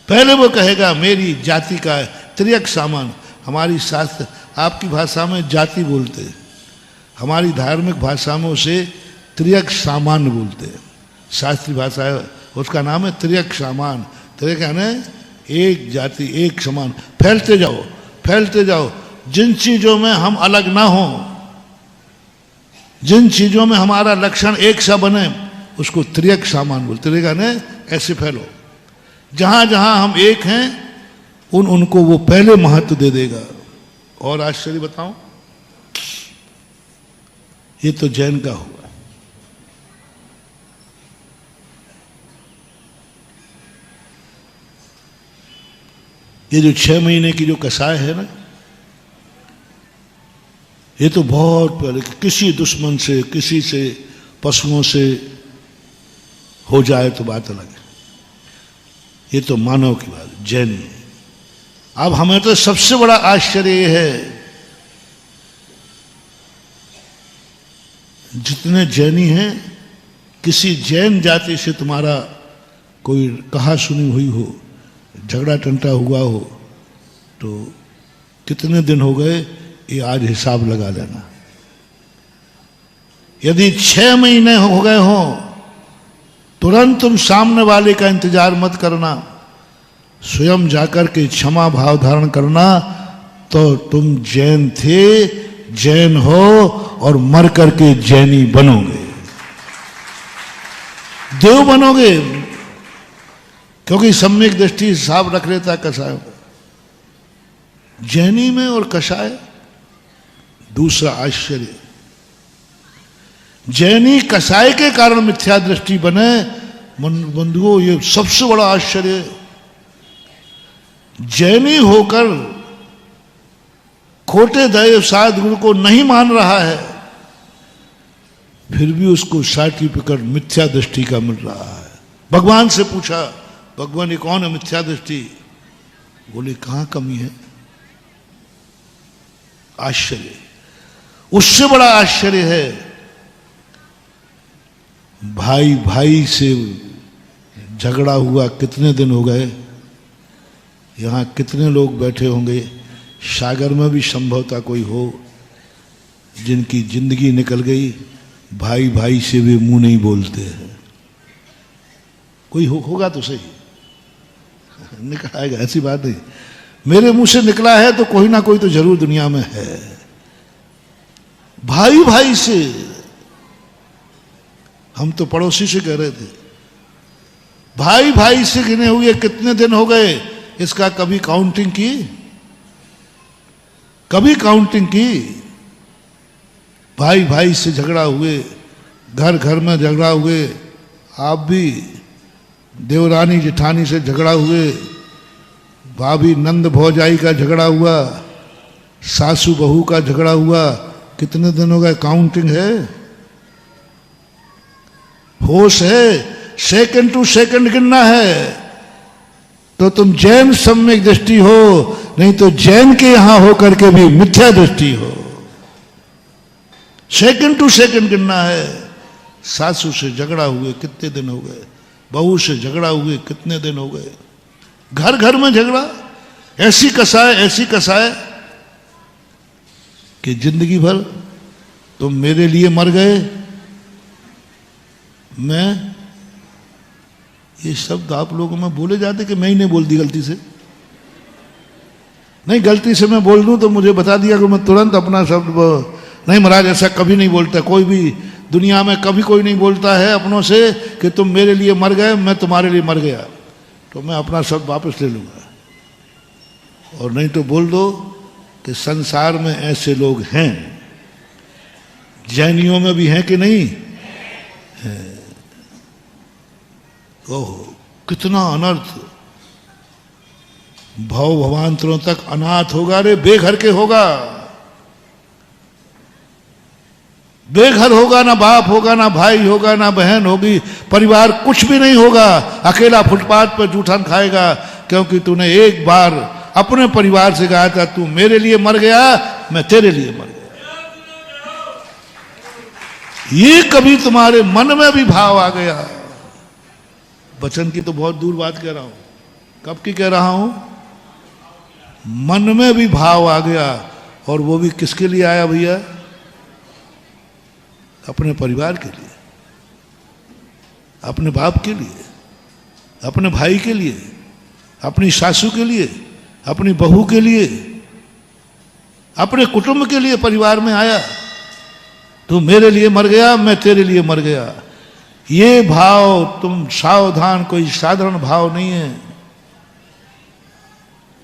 पहले वो कहेगा मेरी जाति का त्रियक सामान। हमारी शास्त्र, आपकी भाषा में जाति बोलते हैं, हमारी धार्मिक भाषा में उसे त्रियक सामान बोलते हैं। शास्त्रीय भाषा है उसका नाम है त्रियक सामान। त्रियक यानी एक जाति एक समान। फैलते जाओ फैलते जाओ। जिन चीजों में हम अलग ना हो, जिन चीजों में हमारा लक्षण एक सा बने, उसको त्रियक सामान बोलते। त्रियक यानी ऐसे फैलो। जहां जहां हम एक हैं उनको वो पहले महत्व दे देगा। और आश्चर्य बताऊं, ये तो जैन का हुआ। ये जो 6 महीने की जो कसाय है ना, ये तो बहुत पहले किसी दुश्मन से, किसी से, पशुओं से हो जाए तो बात अलग है। ये तो मानव की बात, जैन है। अब हमें तो सबसे बड़ा आश्चर्य ये है, जितने जैनी हैं, किसी जैन जाति से तुम्हारा कोई कहा सुनी हुई हो, झगड़ा टंटा हुआ हो, तो कितने दिन हो गए ये आज हिसाब लगा लेना। यदि 6 महीने हो गए हो, तुरंत तुम सामने वाले का इंतजार मत करना, स्वयं जाकर के क्षमा भाव धारण करना, तो तुम जैन थे, जैन हो और मर करके जैनी बनोगे, देव बनोगे। क्योंकि सम्यक दृष्टि हिसाब रख लेता कसायों का। जैनी में और कसाय, दूसरा आश्चर्य, जैनी कसाय के कारण मिथ्या दृष्टि बने। बंधुओं, ये सबसे बड़ा आश्चर्य है। जैनी होकर खोटे दैव सद्गुरु को नहीं मान रहा है, फिर भी उसको सर्टिफिकेट मिथ्या दृष्टि का मिल रहा है। भगवान से पूछा, भगवान ये कौन है मिथ्या दृष्टि? बोले कहां कमी है? आश्चर्य। उससे बड़ा आश्चर्य है, भाई भाई से झगड़ा हुआ कितने दिन हो गए। यहां कितने लोग बैठे होंगे, सागर में भी संभवतः कोई हो जिनकी जिंदगी निकल गई, भाई भाई से भी मुंह नहीं बोलते हैं। कोई होगा तो सही, निकल आएगा, ऐसी बात नहीं। मेरे मुंह से निकला है तो कोई ना कोई तो जरूर दुनिया में है। भाई भाई से, हम तो पड़ोसी से कह रहे थे, भाई भाई से गिने हुए कितने दिन हो गए, इसका कभी काउंटिंग की? कभी काउंटिंग की? भाई भाई से झगड़ा हुए, घर घर में झगड़ा हुए, आप भी देवरानी जेठानी से झगड़ा हुए, भाभी नंद भौजाई का झगड़ा हुआ, सासू बहू का झगड़ा हुआ, कितने दिन हो गए? काउंटिंग है? होश है? सेकंड टू सेकंड गिनना है। तो तुम जैन सम्यक दृष्टि हो, नहीं तो जैन के यहां होकर के भी मिथ्या दृष्टि हो। सेकंड टू सेकंड गिनना है। सासू से झगड़ा हुए कितने दिन हो गए, बहू से झगड़ा हुए कितने दिन हो गए, घर घर में झगड़ा, ऐसी कसाय कि जिंदगी भर तुम मेरे लिए मर गए, मैं, ये शब्द आप लोगों में बोले जाते कि मैं ही नहीं बोल दी गलती से? नहीं, गलती से मैं बोल दूं तो मुझे बता दिया कि मैं तुरंत अपना शब्द, नहीं महाराज ऐसा कभी नहीं बोलता, कोई भी दुनिया में कभी कोई नहीं बोलता है अपनों से कि तुम मेरे लिए मर गए, मैं तुम्हारे लिए मर गया, तो मैं अपना शब्द वापस ले लूंगा। और नहीं तो बोल दो कि संसार में ऐसे लोग हैं, जैनियों में भी हैं कि नहीं है। ओह, कितना अनर्थ, भव भवांतरों तक अनाथ होगा रे, बेघर के होगा, बेघर होगा, ना बाप होगा, ना भाई होगा, ना बहन होगी, परिवार कुछ भी नहीं होगा, अकेला फुटपाथ पर जूठन खाएगा, क्योंकि तूने एक बार अपने परिवार से कहा था तू मेरे लिए मर गया, मैं तेरे लिए मर गया। ये कभी तुम्हारे मन में भी भाव आ गया, वचन की तो बहुत दूर बात कह रहा हूं, कब की कह रहा हूं? मन में भी भाव आ गया, और वो भी किसके लिए आया भैया? अपने परिवार के लिए, अपने बाप के लिए, अपने भाई के लिए, अपनी सासू के लिए, अपनी बहू के लिए, अपने कुटुंब के लिए परिवार में आया। तू मेरे लिए मर गया, मैं तेरे लिए मर गया। ये भाव, तुम सावधान, कोई साधारण भाव नहीं है,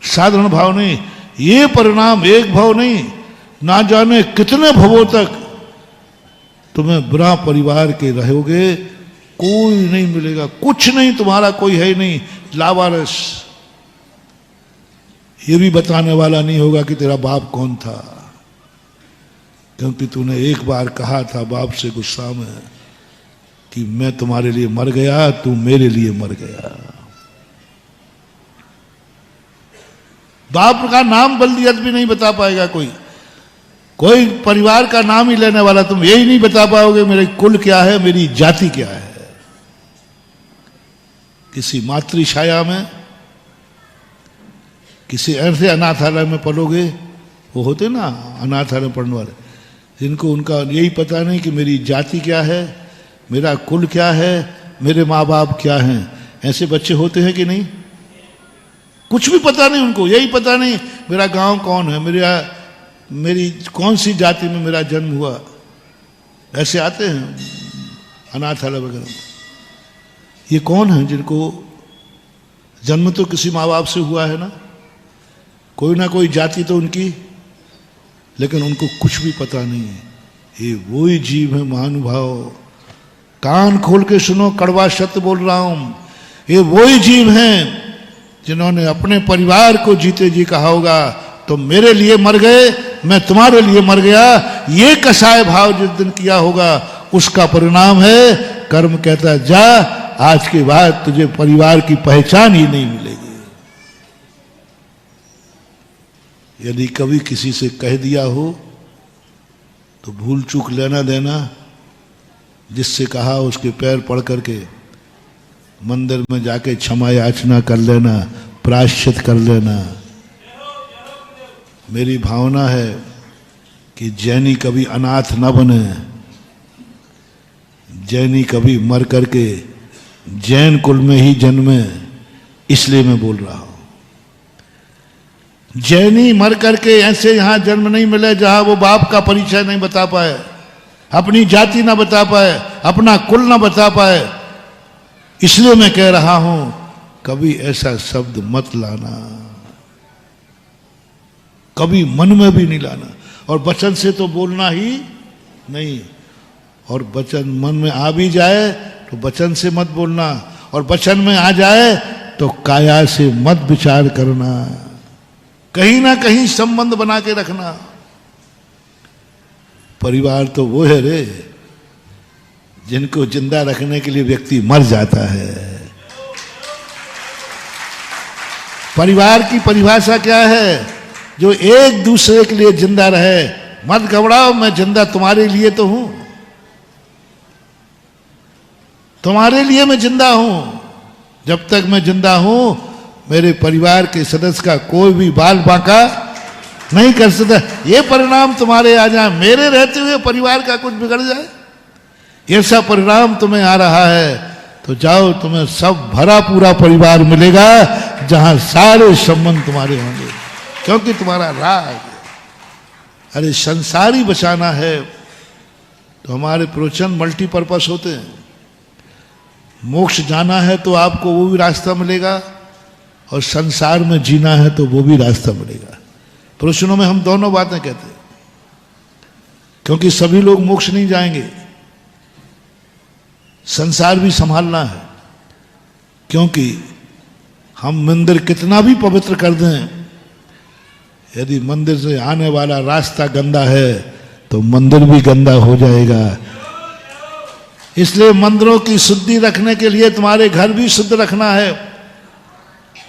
साधारण भाव नहीं। ये परिणाम एक भाव नहीं, ना जाने कितने भवों तक तुम्हें बुरा परिवार के रहोगे, कोई नहीं मिलेगा, कुछ नहीं, तुम्हारा कोई है ही नहीं, लावारस। ये भी बताने वाला नहीं होगा कि तेरा बाप कौन था, क्योंकि तूने एक बार कहा था बाप से गुस्सा में कि मैं तुम्हारे लिए मर गया, तू मेरे लिए मर गया। बाप का नाम बल्दियत भी नहीं बता पाएगा कोई, कोई परिवार का नाम ही लेने वाला, तुम यही नहीं बता पाओगे मेरे कुल क्या है, मेरी जाति क्या है। किसी मातृछाया में, किसी ऐसे अनाथालय में पलोगे, वो होते ना अनाथालय में पढ़ने वाले, जिनको उनका यही पता नहीं कि मेरी जाति क्या है, मेरा कुल क्या है, मेरे माँ बाप क्या हैं। ऐसे बच्चे होते हैं कि नहीं? कुछ भी पता नहीं उनको, यही पता नहीं मेरा गांव कौन है, मेरी कौन सी जाति में मेरा जन्म हुआ। ऐसे आते हैं अनाथालय वगैरह। ये कौन है जिनको जन्म तो किसी माँ बाप से हुआ है ना, कोई ना कोई जाति तो उनकी, लेकिन उनको कुछ भी पता नहीं है। ये वही जीव है महानुभाव, कान खोल के सुनो, कड़वा सत्य बोल रहा हूं। ये वही जीव हैं जिन्होंने अपने परिवार को जीते जी कहा होगा, तो मेरे लिए मर गए, मैं तुम्हारे लिए मर गया। ये कसाय भाव जिस दिन किया होगा, उसका परिणाम है कर्म कहता है जा, आज के बाद तुझे परिवार की पहचान ही नहीं मिलेगी। यदि कभी किसी से कह दिया हो तो भूल चूक लेना देना, जिससे कहा उसके पैर पड़ करके मंदिर में जाके क्षमा याचना कर लेना, प्रायश्चित कर लेना। मेरी भावना है कि जैनी कभी अनाथ न बने, जैनी कभी मर करके जैन कुल में ही जन्मे, इसलिए मैं बोल रहा हूं। जैनी मर करके ऐसे यहां जन्म नहीं मिले जहां वो बाप का परिचय नहीं बता पाए, अपनी जाति ना बता पाए, अपना कुल ना बता पाए। इसलिए मैं कह रहा हूं कभी ऐसा शब्द मत लाना, कभी मन में भी नहीं लाना। और वचन से तो बोलना ही नहीं, और वचन मन में आ भी जाए तो वचन से मत बोलना, और वचन में आ जाए तो काया से मत विचार करना। कहीं ना कहीं संबंध बना के रखना। परिवार तो वो है रे जिनको जिंदा रखने के लिए व्यक्ति मर जाता है। परिवार की परिभाषा क्या है? जो एक दूसरे के लिए जिंदा रहे। मत घबराओ, मैं जिंदा तुम्हारे लिए तो हूं, तुम्हारे लिए मैं जिंदा हूं। जब तक मैं जिंदा हूं, मेरे परिवार के सदस्य का कोई भी बाल बांका नहीं कर सकता। ये परिणाम तुम्हारे आ जाए, मेरे रहते हुए परिवार का कुछ बिगड़ जाए, ऐसा परिणाम तुम्हें आ रहा है, तो जाओ, तुम्हें सब भरा पूरा परिवार मिलेगा जहां सारे संबंध तुम्हारे होंगे, क्योंकि तुम्हारा राग। अरे संसारी बचाना है तो हमारे प्रवचन मल्टीपर्पस होते हैं। मोक्ष जाना है तो आपको वो भी रास्ता मिलेगा, और संसार में जीना है तो वो भी रास्ता मिलेगा। प्रवचनों में हम दोनों बातें कहते हैं, क्योंकि सभी लोग मोक्ष नहीं जाएंगे। संसार भी संभालना है, क्योंकि हम मंदिर कितना भी पवित्र कर दें, यदि मंदिर से आने वाला रास्ता गंदा है तो मंदिर भी गंदा हो जाएगा। इसलिए मंदिरों की शुद्धि रखने के लिए तुम्हारे घर भी शुद्ध रखना है,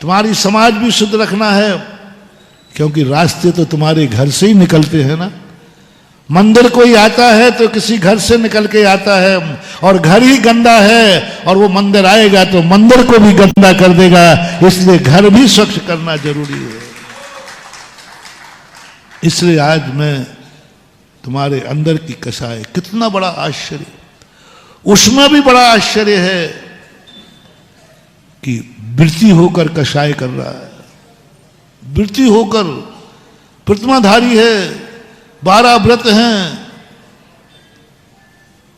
तुम्हारी समाज भी शुद्ध रखना है, क्योंकि रास्ते तो तुम्हारे घर से ही निकलते हैं ना। मंदिर कोई आता है तो किसी घर से निकल के आता है, और घर ही गंदा है और वो मंदिर आएगा तो मंदिर को भी गंदा कर देगा। इसलिए घर भी स्वच्छ करना जरूरी है। इसलिए आज मैं तुम्हारे अंदर की कसाय, कितना बड़ा आश्चर्य, उसमें भी बड़ा आश्चर्य है कि वृत्ति होकर कसाय कर रहा है, वृत्ति होकर प्रतिमाधारी है, 12 व्रत हैं,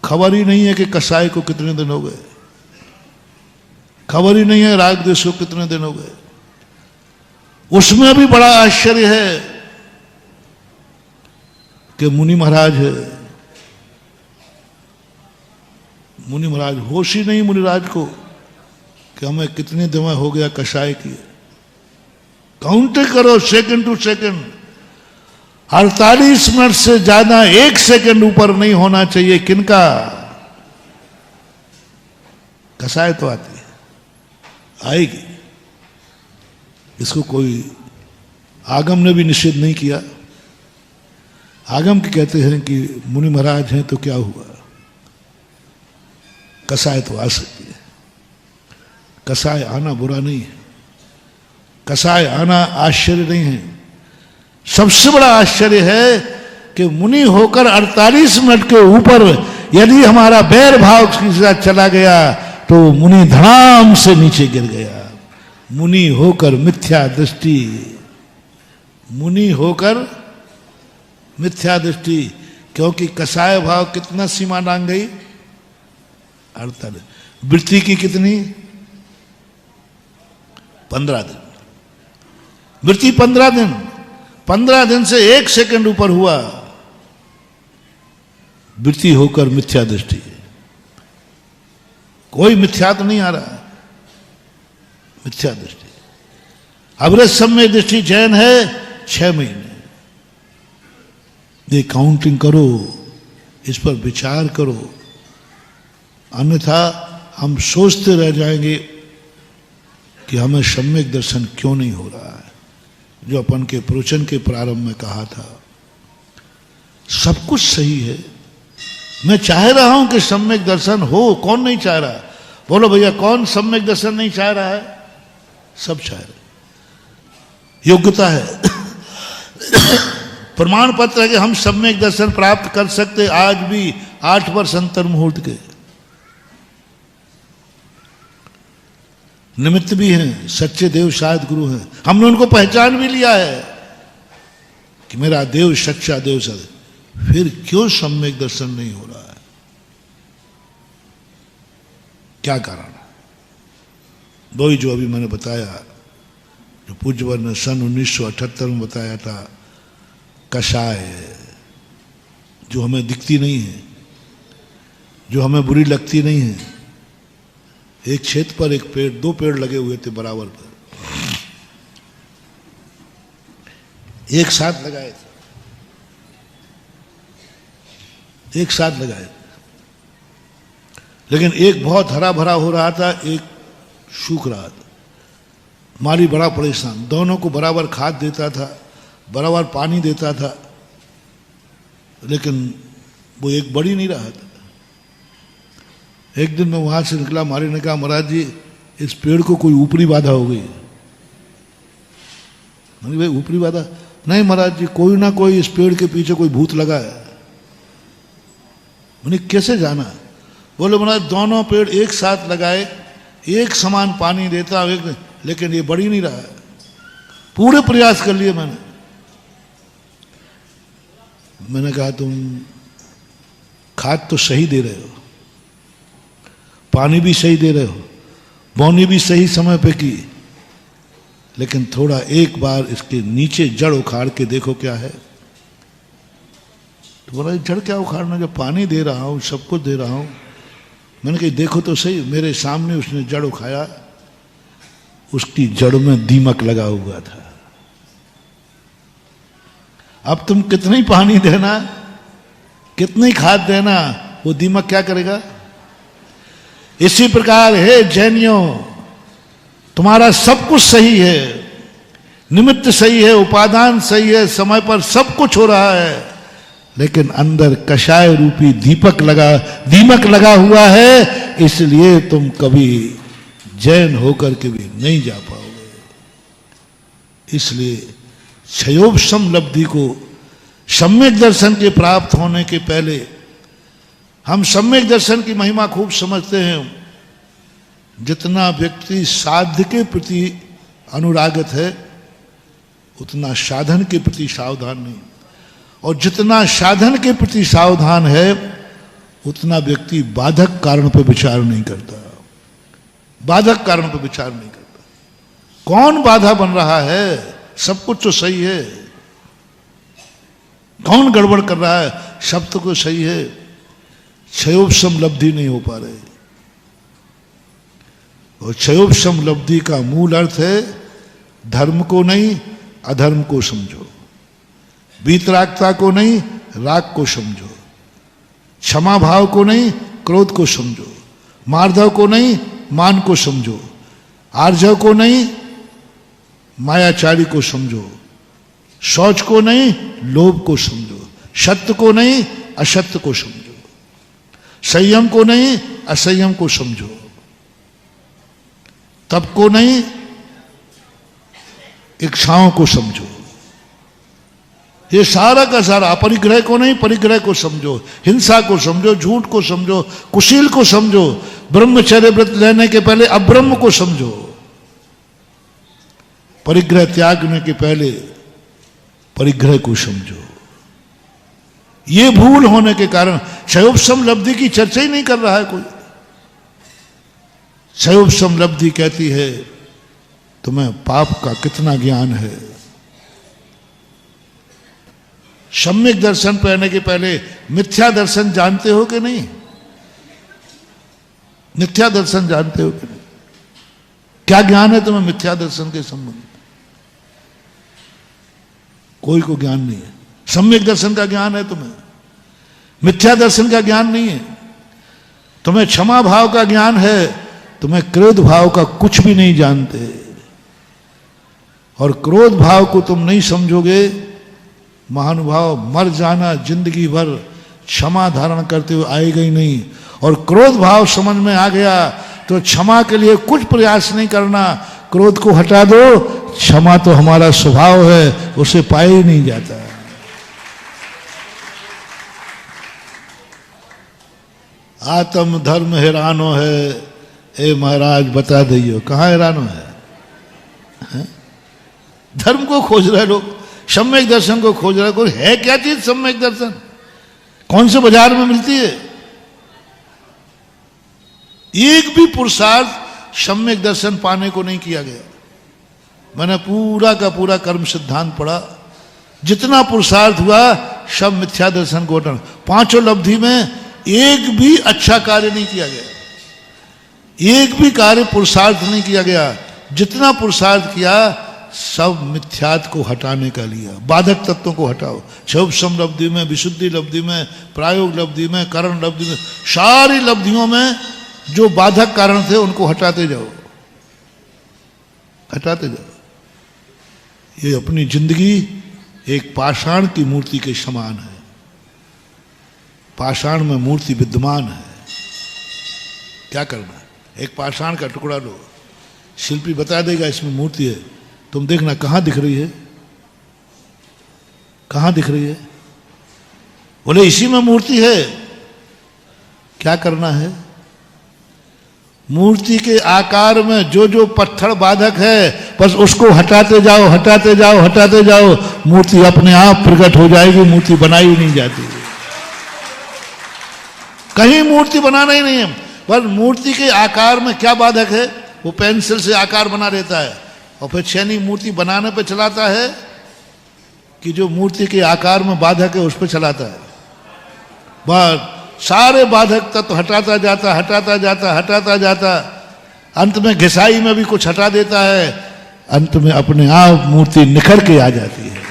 खबर ही नहीं है कि कसाय को कितने दिन हो गए, खबर ही नहीं है राग देश को कितने दिन हो गए। उसमें भी बड़ा आश्चर्य है कि मुनि महाराज है, मुनि महाराज होश ही नहीं मुनिराज को कि हमें कितने दिन हो गया कसाय की। काउंट करो सेकंड टू सेकंड, 48 मिनट से ज्यादा 1 सेकंड ऊपर नहीं होना चाहिए। किनका कसाय तो आती है, आएगी, इसको कोई आगम ने भी निषेध नहीं किया। आगम के कहते हैं कि मुनि महाराज हैं तो क्या हुआ, कसाय तो आ सकती है, कसाय आना बुरा नहीं है, कसाय आना आश्चर्य नहीं है। सबसे बड़ा आश्चर्य है कि मुनि होकर 48 मिनट के ऊपर यदि हमारा बैर भाव के साथ चला गया तो मुनि धड़ाम से नीचे गिर गया। मुनि होकर मिथ्या दृष्टि, मुनि होकर मिथ्या दृष्टि, क्योंकि कसाय भाव कितना सीमा लांग गई, 48। वृत्ति की कितनी, 15 दिन। वृत्ति 15 दिन, 15 दिन से 1 सेकंड ऊपर हुआ, वृत्ति होकर मिथ्या दृष्टि। कोई मिथ्या तो नहीं आ रहा, मिथ्या दृष्टि। अवरज सम्यक दृष्टि जैन है 6 महीने। ये काउंटिंग करो, इस पर विचार करो, अन्यथा हम सोचते रह जाएंगे कि हमें सम्यक दर्शन क्यों नहीं हो रहा है। जो अपन के प्रवचन के प्रारंभ में कहा था, सब कुछ सही है, मैं चाह रहा हूं कि सम्यक दर्शन हो। कौन नहीं चाह रहा, बोलो भैया, कौन सम्यक दर्शन नहीं चाह रहा है? सब चाह रहे, योग्यता है, प्रमाण पत्र है कि हम सम्यक दर्शन प्राप्त कर सकते आज भी 8 वर्ष अंतर मुहूर्त के। निमित्त भी हैं, सच्चे देव शायद गुरु हैं, हमने उनको पहचान भी लिया है कि मेरा देव सच्चा देव सद। फिर क्यों सम्यक दर्शन नहीं हो रहा है, क्या कारण है? वही जो अभी मैंने बताया, जो पूज्यवर ने सन 1978 में बताया था, कसाय जो हमें दिखती नहीं है, जो हमें बुरी लगती नहीं है। एक क्षेत्र पर एक पेड़, 2 पेड़ लगे हुए थे बराबर पर, एक साथ लगाए थे, एक साथ लगाए थे, लेकिन एक बहुत हरा भरा हो रहा था, एक सूख रहा था। माली बड़ा परेशान, दोनों को बराबर खाद देता था, बराबर पानी देता था, लेकिन वो एक बढ़ ही नहीं रहा था। एक दिन मैं वहां से निकला, माली ने कहा, महाराज जी इस पेड़ को कोई ऊपरी बाधा हो गई। मैंने भाई ऊपरी बाधा? नहीं महाराज जी, कोई ना कोई इस पेड़ के पीछे कोई भूत लगा है। मैंने कैसे जाना? बोले महाराज दोनों पेड़ एक साथ लगाए, एक समान पानी देता, लेकिन ये बढ़ ही नहीं रहा है। पूरे प्रयास कर लिए मैंने कहा तुम खाद तो सही दे रहे हो, पानी भी सही दे रहे हो, बोनी भी सही समय पे की, लेकिन थोड़ा एक बार इसके नीचे जड़ उखाड़ के देखो क्या है। तो बोला जड़ क्या उखाड़ना, जब पानी दे रहा हूं, सब कुछ दे रहा हूं। मैंने कहा देखो तो सही। मेरे सामने उसने जड़ उखाया, उसकी जड़ में दीमक लगा हुआ था। अब तुम कितनी पानी देना, कितनी खाद देना, वो दीमक क्या करेगा? इसी प्रकार है जैनियों, तुम्हारा सब कुछ सही है, निमित्त सही है, उपादान सही है, समय पर सब कुछ हो रहा है, लेकिन अंदर कषाय रूपी दीमक लगा हुआ है, इसलिए तुम कभी जैन होकर के भी नहीं जा पाओगे। इसलिए क्षयोपशम लब्धि को सम्यक दर्शन के प्राप्त होने के पहले हम सम्यक दर्शन की महिमा खूब समझते हैं। जितना व्यक्ति साध्य के प्रति अनुरागित है उतना साधन के प्रति सावधान नहीं, और जितना साधन के प्रति सावधान है उतना व्यक्ति बाधक कारण पर विचार नहीं करता। बाधक कारण पर विचार नहीं करता। कौन बाधा बन रहा है? सब कुछ तो सही है। कौन गड़बड़ कर रहा है? सब तो कुछ सही है। क्षयोपशम लब्धि नहीं हो पा रहे। और क्षयोपशम लब्धि का मूल अर्थ है धर्म को नहीं अधर्म को समझो, वीतरागता को नहीं राग को समझो, क्षमा भाव को नहीं क्रोध को समझो, मार्दव को नहीं मान को समझो, आर्जव को नहीं मायाचारी को समझो, शौच को नहीं लोभ को समझो, सत्य को नहीं असत्य को समझो, संयम को नहीं असंयम को समझो, तप को नहीं इच्छाओं को समझो। ये सारा का सारा अपरिग्रह को नहीं परिग्रह को समझो, हिंसा को समझो, झूठ को समझो, कुशील को समझो, ब्रह्मचर्य व्रत लेने के पहले अब्रह्म को समझो, परिग्रह त्यागने के पहले परिग्रह को समझो। ये भूल होने के कारण क्षयोपशम लब्धि की चर्चा ही नहीं कर रहा है कोई। क्षयोपशम लब्धि कहती है तुम्हें पाप का कितना ज्ञान है। सम्यक दर्शन पहनने के पहले मिथ्या दर्शन जानते हो कि नहीं? मिथ्या दर्शन जानते हो कि नहीं? क्या ज्ञान है तुम्हें मिथ्या दर्शन के संबंध में? कोई को ज्ञान नहीं है। सम्यक दर्शन का ज्ञान है तुम्हें, मिथ्या दर्शन का ज्ञान नहीं है। तुम्हें क्षमा भाव का ज्ञान है, तुम्हें क्रोध भाव का कुछ भी नहीं जानते। और क्रोध भाव को तुम नहीं समझोगे, महानुभाव मर जाना जिंदगी भर क्षमा धारण करते हुए आएगा ही नहीं। और क्रोध भाव समझ में आ गया तो क्षमा के लिए कुछ प्रयास नहीं करना, क्रोध को हटा दो। क्षमा तो हमारा स्वभाव है, उसे पाया ही नहीं जाता। आत्म धर्म हैरानो है, ए महाराज बता दियो कहाँ हैरानो है? धर्म को खोज रहे लोग, सम्यक दर्शन को खोज रहे। कोई है क्या चीज सम्यक दर्शन? कौन से बाजार में मिलती है? एक भी पुरुषार्थ सम्यक दर्शन पाने को नहीं किया गया। मैंने पूरा का पूरा कर्म सिद्धांत पढ़ा, जितना पुरुषार्थ हुआ सब मिथ्या दर्शन को हटाना। पांचों लब्धि में एक भी अच्छा कार्य नहीं किया गया, एक भी कार्य पुरुषार्थ नहीं किया गया। जितना पुरुषार्थ किया सब मिथ्यात को हटाने का लिया। बाधक तत्वों को हटाओ। क्षयोपशम लब्धि में, विशुद्धि लब्धि में, प्रायोग लब्धि में, करण लब्धि में, सारी लब्धियों में जो बाधक कारण थे उनको हटाते जाओ, हटाते जाओ। ये अपनी जिंदगी एक पाषाण की मूर्ति के समान है। पाषाण में मूर्ति विद्यमान है, क्या करना है? एक पाषाण का टुकड़ा लो, शिल्पी बता देगा इसमें मूर्ति है, तुम देखना कहां दिख रही है, कहां दिख रही है? बोले इसी में मूर्ति है। क्या करना है? मूर्ति के आकार में जो जो पत्थर बाधक है बस उसको हटाते जाओ, हटाते जाओ, हटाते जाओ। मूर्ति अपने आप प्रकट हो जाएगी। मूर्ति बनाई नहीं जाती, कहीं मूर्ति बनाना ही नहीं है। पर मूर्ति के आकार में क्या बाधक है? वो पेंसिल से आकार बना देता है और फिर छेनी मूर्ति बनाने पे चलाता है कि जो मूर्ति के आकार में बाधक है उस पर चलाता है। बस सारे बाधक तत्व हटाता जाता, हटाता जाता, हटाता जाता। अंत में घिसाई में भी कुछ हटा देता है, अंत में अपने आप मूर्ति निखर के आ जाती है।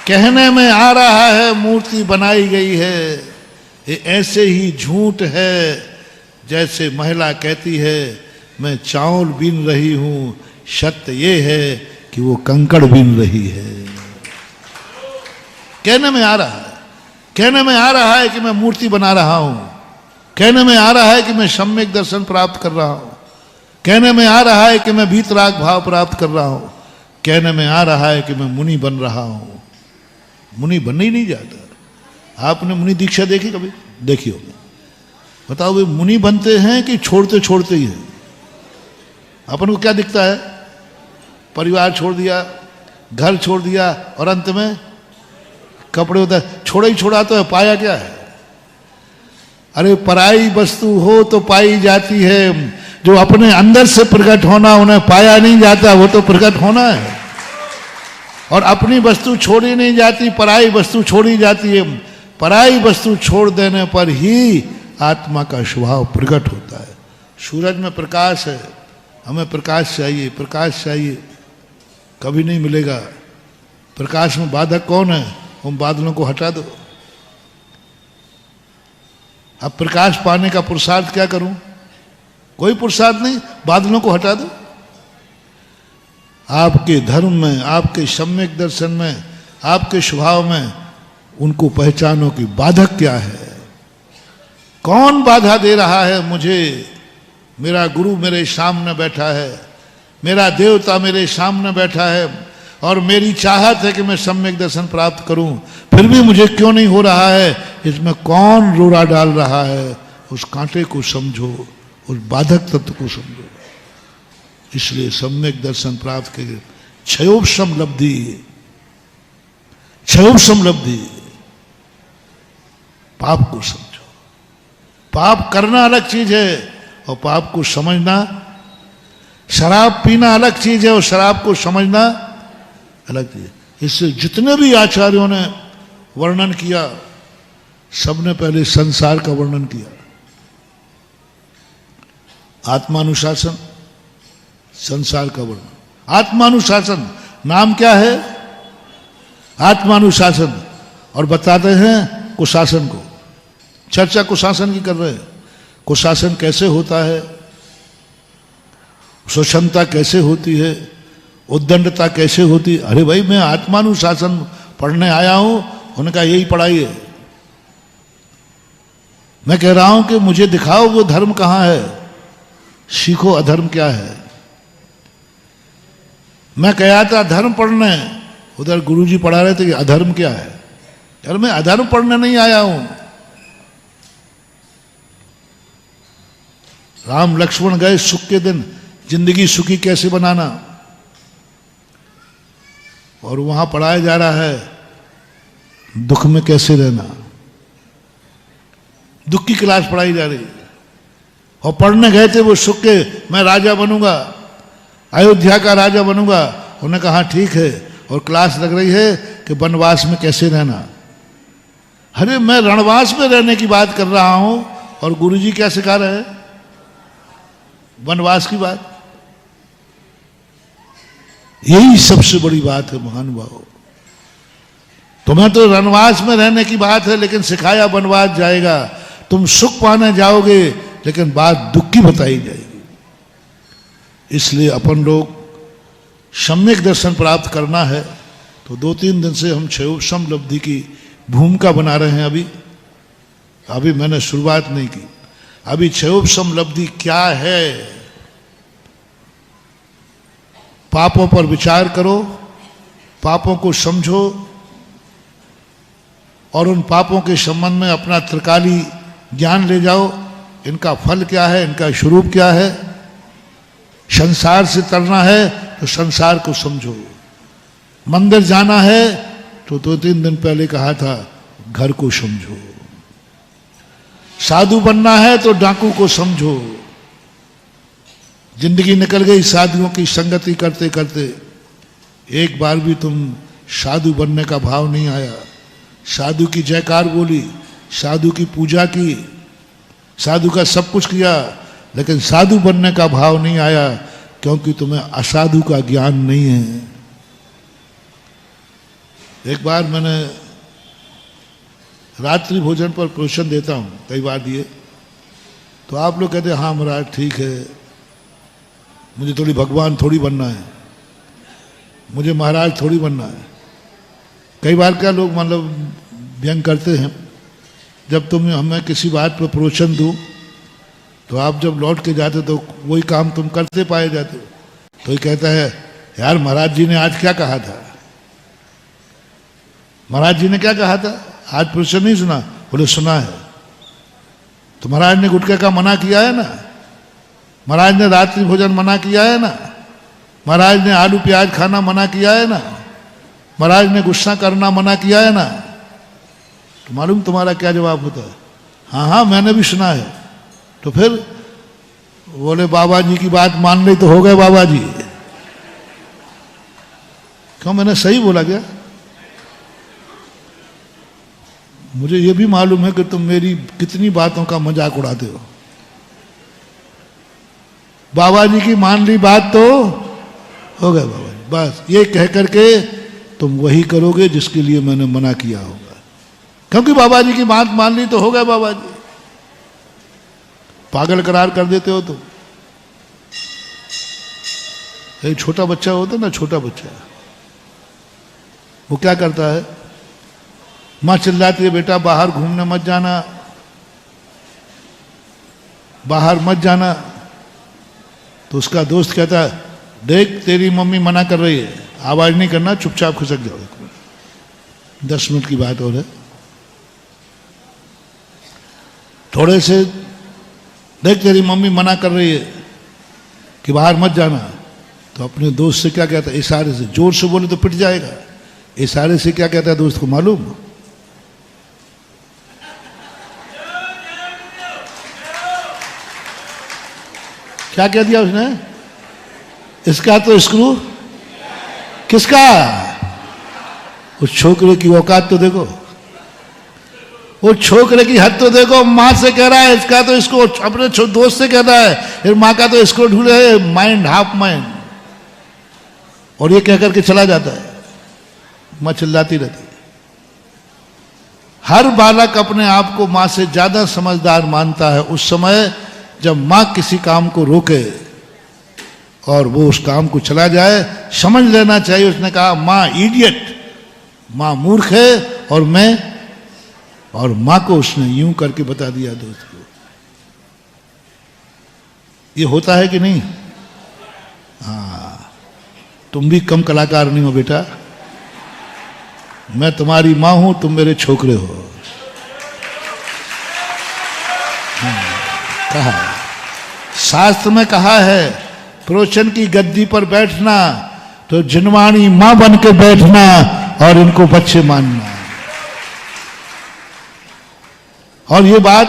कहने में आ रहा है मूर्ति बनाई गई है, ये ऐसे ही झूठ है जैसे महिला कहती है मैं चावल बीन रही हूं, सत्य ये है कि वो कंकड़ बीन रही है। कहने में आ रहा है कहने में आ रहा है कि मैं मूर्ति बना रहा हूं, कहने में आ रहा है कि मैं सम्यक दर्शन प्राप्त कर रहा हूं, कहने में आ रहा है कि मैं भीतराग भाव प्राप्त कर रहा हूं, कहने में आ रहा है कि मैं मुनि बन रहा हूं। मुनि बनने ही नहीं जाता। आपने मुनि दीक्षा देखी कभी? देखी होगी। बताओ वे मुनि बनते हैं कि छोड़ते छोड़ते ही हैं? अपन को क्या दिखता है? परिवार छोड़ दिया, घर छोड़ दिया और अंत में कपड़े होता है। छोड़ा ही छोड़ा तो है, पाया क्या है? अरे पराई वस्तु हो तो पाई जाती है, जो अपने अंदर से प्रकट होना उन्हें पाया नहीं जाता, वो तो प्रकट होना है। और अपनी वस्तु छोड़ी नहीं जाती, पराई वस्तु छोड़ी जाती है। पराई वस्तु छोड़ देने पर ही आत्मा का स्वभाव प्रकट होता है। सूरज में प्रकाश है, हमें प्रकाश चाहिए, प्रकाश चाहिए, कभी नहीं मिलेगा। प्रकाश में बाधक कौन है? उन बादलों को हटा दो। अब प्रकाश पाने का पुरुषार्थ क्या करूं? कोई पुरुषार्थ नहीं, बादलों को हटा दो। आपके धर्म में, आपके सम्यक दर्शन में, आपके स्वभाव में उनको पहचानो कि बाधक क्या है, कौन बाधा दे रहा है मुझे। मेरा गुरु मेरे सामने बैठा है, मेरा देवता मेरे सामने बैठा है और मेरी चाहत है कि मैं सम्यक दर्शन प्राप्त करूं, फिर भी मुझे क्यों नहीं हो रहा है? इसमें कौन रोड़ा डाल रहा है? उस कांटे को समझो, उस बाधक तत्व को समझो। इसलिए सम्यक दर्शन प्राप्त के क्षयोपशम लब्धि, क्षयोपशम लब्धि। पाप को समझो। पाप करना अलग चीज है और पाप को समझना, शराब पीना अलग चीज है और शराब को समझना अलग चीज है। इससे जितने भी आचार्यों ने वर्णन किया, सबने पहले संसार का वर्णन किया। आत्मानुशासन, संसार का वर्णन। आत्मानुशासन नाम क्या है? आत्मानुशासन। और बताते हैं कुशासन को। चर्चा कुशासन की कर रहे हैं। कुशासन कैसे होता है, स्वच्छंदता कैसे होती है, उद्दंडता कैसे होती है। अरे भाई मैं आत्मानुशासन पढ़ने आया हूं, उनका यही पढ़ाई है। मैं कह रहा हूं कि मुझे दिखाओ वो धर्म कहां है, सीखो अधर्म क्या है। मैं कहा था धर्म पढ़ने, उधर गुरुजी पढ़ा रहे थे कि अधर्म क्या है। यार मैं अधर्म पढ़ने नहीं आया हूं। राम लक्ष्मण गए सुख के दिन, जिंदगी सुखी कैसे बनाना, और वहां पढ़ाया जा रहा है दुख में कैसे रहना। दुख की क्लास पढ़ाई जा रही है। और पढ़ने गए थे वो सुख के, मैं राजा बनूंगा, अयोध्या का राजा बनूंगा। उन्होंने कहा ठीक है, और क्लास लग रही है कि वनवास में कैसे रहना। अरे मैं रणवास में रहने की बात कर रहा हूं और गुरुजी क्या सिखा रहे हैं? वनवास की बात। यही सबसे बड़ी बात है महानुभाव। तुम्हें तो वनवास में रहने की बात है, लेकिन सिखाया वनवास जाएगा। तुम सुख पाने जाओगे, लेकिन बात दुख की बताई जाएगी। इसलिए अपन लोग सम्यक दर्शन प्राप्त करना है तो 2-3 दिन से हम क्षयोपशम लब्धि की भूमिका बना रहे हैं। अभी मैंने शुरुआत नहीं की। अभी क्षयोपशम लब्धि क्या है? पापों पर विचार करो, पापों को समझो और उन पापों के संबंध में अपना त्रिकाली ज्ञान ले जाओ। इनका फल क्या है, इनका स्वरूप क्या है। संसार से तरना है तो संसार को समझो। मंदिर जाना है तो 2-3 दिन पहले कहा था घर को समझो। साधु बनना है तो डाकू को समझो। जिंदगी निकल गई साधुओं की संगति करते करते, एक बार भी तुम साधु बनने का भाव नहीं आया। साधु की जयकार बोली, साधु की पूजा की, साधु का सब कुछ किया, लेकिन साधु बनने का भाव नहीं आया, क्योंकि तुम्हें असाधु का ज्ञान नहीं है। एक बार मैंने रात्रि भोजन पर प्रवचन देता हूं, कई बार दिए, तो आप लोग कहते हैं हाँ महाराज ठीक है, मुझे थोड़ी भगवान थोड़ी बनना है, मुझे महाराज थोड़ी बनना है। कई बार क्या लोग मतलब व्यंग करते हैं जब तुम हमें किसी बात पर प्रोत्साहन दूं तो आप जब लौट के जाते तो वही काम तुम करते पाए जाते हो। तो ये कहता है यार महाराज जी ने आज क्या कहा था, महाराज जी ने क्या कहा था, आज प्रोत्साहन नहीं सुना? बोले सुना है। तो महाराज ने गुटखे का मना किया है ना, महाराज ने रात्रि भोजन मना किया है ना, महाराज ने आलू प्याज खाना मना किया है ना, महाराज ने गुस्सा करना मना किया है ना। तो मालूम तुम्हारा क्या जवाब होता है? हाँ हाँ मैंने भी सुना है। तो फिर बोले बाबा जी की बात मान ली तो हो गए बाबा जी। क्यों, मैंने सही बोला क्या? मुझे ये भी मालूम है कि तुम मेरी कितनी बातों का मजाक उड़ाते हो। बाबा जी की मान ली बात तो हो गए बाबा जी, बस ये कह करके तुम वही करोगे जिसके लिए मैंने मना किया होगा, क्योंकि बाबा जी की बात मान ली तो हो गए बाबा जी। पागल करार कर देते हो तुम। एक छोटा बच्चा होता है ना, छोटा बच्चा, वो क्या करता है, माँ चिल्लाती है बेटा बाहर घूमने मत जाना, बाहर मत जाना। तो उसका दोस्त कहता है देख तेरी मम्मी मना कर रही है, आवाज नहीं करना, चुपचाप खिसक जाओ। 10 मिनट की बात और है, थोड़े से देख तेरी मम्मी मना कर रही है कि बाहर मत जाना। तो अपने दोस्त से क्या कहता है, इशारे से, जोर से बोले तो पिट जाएगा, इशारे से क्या कहता है दोस्त को मालूम? क्या कह दिया उसने? इसका तो स्क्रू, किसका? उस छोकरे की औकात तो देखो, वो छोकरे की हद तो देखो। माँ से कह रहा है इसका तो, इसको अपने दोस्त से कहता है फिर माँ का तो स्क्रू ढूंढे, माइंड हाफ माइंड, और ये कह करके चला जाता है। माँ चिल्लाती रहती है। हर बालक अपने आप को माँ से ज्यादा समझदार मानता है उस समय जब माँ किसी काम को रोके और वो उस काम को चला जाए। समझ लेना चाहिए, उसने कहा माँ इडियट, माँ मूर्ख है, और माँ को उसने यूं करके बता दिया दोस्त को। ये होता है कि नहीं? हाँ, तुम भी कम कलाकार नहीं हो बेटा, मैं तुम्हारी माँ हूं, तुम मेरे छोकरे हो। कहा शास्त्र में कहा है प्रोचन की गद्दी पर बैठना तो जिनवाणी मां बन के बैठना और इनको बच्चे मानना। और ये बात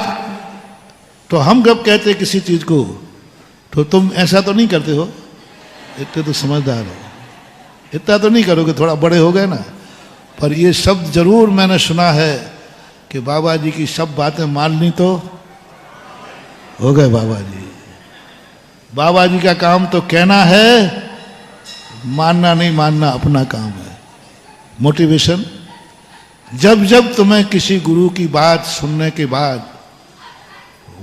तो हम जब कहते हैं किसी चीज को तो तुम ऐसा तो नहीं करते हो, इतने तो समझदार हो, इतना तो नहीं करोगे, थोड़ा बड़े हो गए ना। पर ये शब्द जरूर मैंने सुना है कि बाबा जी की सब बातें मान ली तो हो गए बाबा जी। बाबा जी का काम तो कहना है, मानना नहीं मानना अपना काम है। मोटिवेशन, जब जब तुम्हें किसी गुरु की बात सुनने के बाद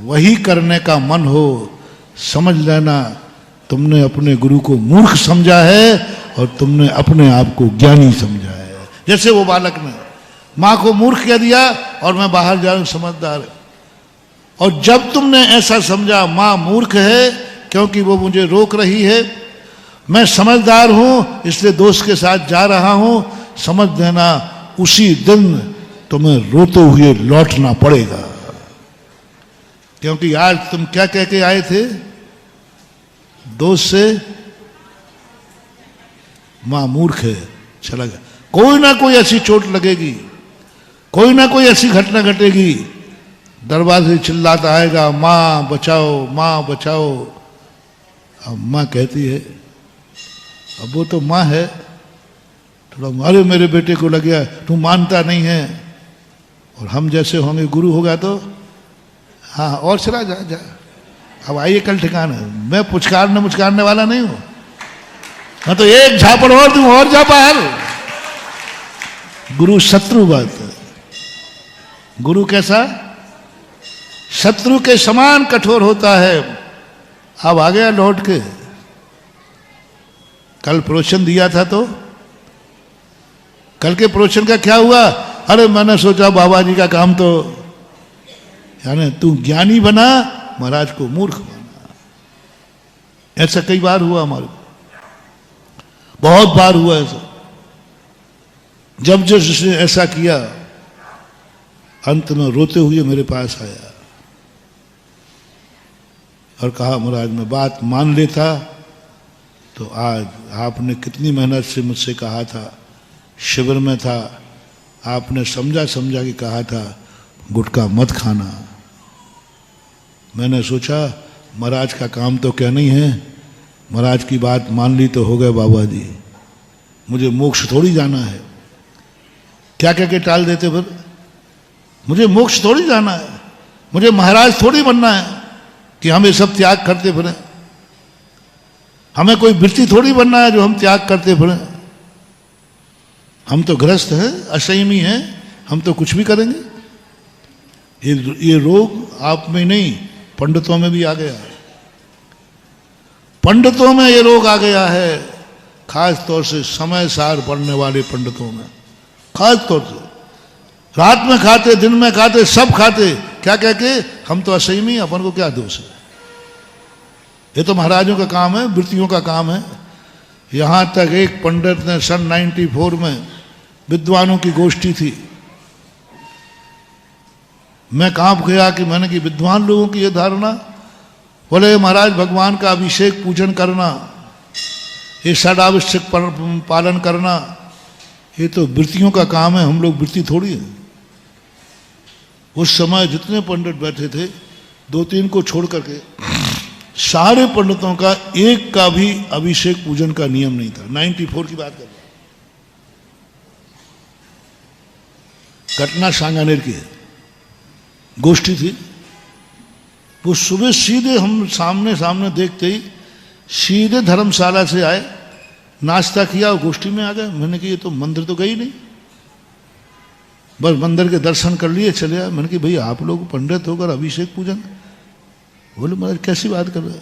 वही करने का मन हो, समझ लेना तुमने अपने गुरु को मूर्ख समझा है और तुमने अपने आप को ज्ञानी समझा है। जैसे वो बालक ने माँ को मूर्ख कह दिया और मैं बाहर जा रहा हूं समझदार। और जब तुमने ऐसा समझा माँ मूर्ख है क्योंकि वो मुझे रोक रही है, मैं समझदार हूं इसलिए दोस्त के साथ जा रहा हूं, समझ देना उसी दिन तुम्हें रोते हुए लौटना पड़ेगा। क्योंकि आज तुम क्या कह के आए थे दोस्त से, मां मूर्ख है, चला गया। कोई ना कोई ऐसी चोट लगेगी, कोई ना कोई ऐसी घटना घटेगी, दरवाजे चिल्लाता आएगा मां बचाओ मां बचाओ। अब मां कहती है, अब वो तो मां है, थोड़ा अरे मेरे बेटे को लग गया, तू मानता नहीं है। और हम जैसे होंगे, गुरु होगा तो हाँ और चला जा जा, अब आइए कल ठिकाना। मैं पुचकारने वाला नहीं हूं, मैं तो एक झापड़ और दूं और जा पार। गुरु शत्रु बात है। गुरु कैसा? शत्रु के समान कठोर होता है। अब आ गया लौट के, कल प्रोत्साहन दिया था तो कल के प्रोत्साहन का क्या हुआ? अरे मैंने सोचा बाबा जी का काम तो यानी तू ज्ञानी बना, महाराज को मूर्ख बना। ऐसा कई बार हुआ हमारे को, बहुत बार हुआ ऐसा। जब जब उसने ऐसा किया, अंत में रोते हुए मेरे पास आया और कहा, महाराज मैं बात मान लेता तो आज आपने कितनी मेहनत से मुझसे कहा था, शिविर में था, आपने समझा समझा के कहा था गुटखा मत खाना। मैंने सोचा महाराज का काम तो क्या नहीं है, महाराज की बात मान ली तो हो गए बाबा जी, मुझे मोक्ष थोड़ी जाना है। क्या क्या के टाल देते फिर, मुझे मोक्ष थोड़ी जाना है, मुझे महाराज थोड़ी बनना है कि हम ये सब त्याग करते फिरें। हमें कोई वृत्ति थोड़ी बनना है जो हम त्याग करते फिरें। हम तो गृहस्थ हैं, असंयमी हैं, हम तो कुछ भी करेंगे। ये रोग आप में नहीं, पंडितों में भी आ गया है। पंडितों में ये रोग आ गया है, खास तौर से समय सार पढ़ने वाले पंडितों में। खास तौर से रात में खाते, दिन में खाते, सब खाते, क्या कह के हम तो असंयमी, अपन को क्या दोष है। ये तो महाराजों का काम है, वृत्तियों का काम है। यहां तक एक पंडित ने सन 94 में विद्वानों की गोष्ठी थी, मैं कांप गया कि मैंने कि विद्वान लोगों की ये धारणा, बोले महाराज भगवान का अभिषेक पूजन करना, ये षडावश्यक पालन करना, ये तो वृत्तियों का काम है, हम लोग वृत्ति थोड़ी है। उस समय जितने पंडित बैठे थे, 2-3 को छोड़ करके सारे पंडितों का एक का भी अभिषेक पूजन का नियम नहीं था। 94 की बात कर रहा हूं, घटना सांगानेर की है, गोष्ठी थी। वो सुबह सीधे हम सामने देखते ही सीधे धर्मशाला से आए, नाश्ता किया और गोष्ठी में आ गए। मैंने कहा ये तो मंदिर तो गई नहीं, बस मंदिर के दर्शन कर लिए चले आए। मैंने कहा भाई आप लोग पंडित होकर अभिषेक पूजन, बोले महाराज कैसी बात कर रहे हैं,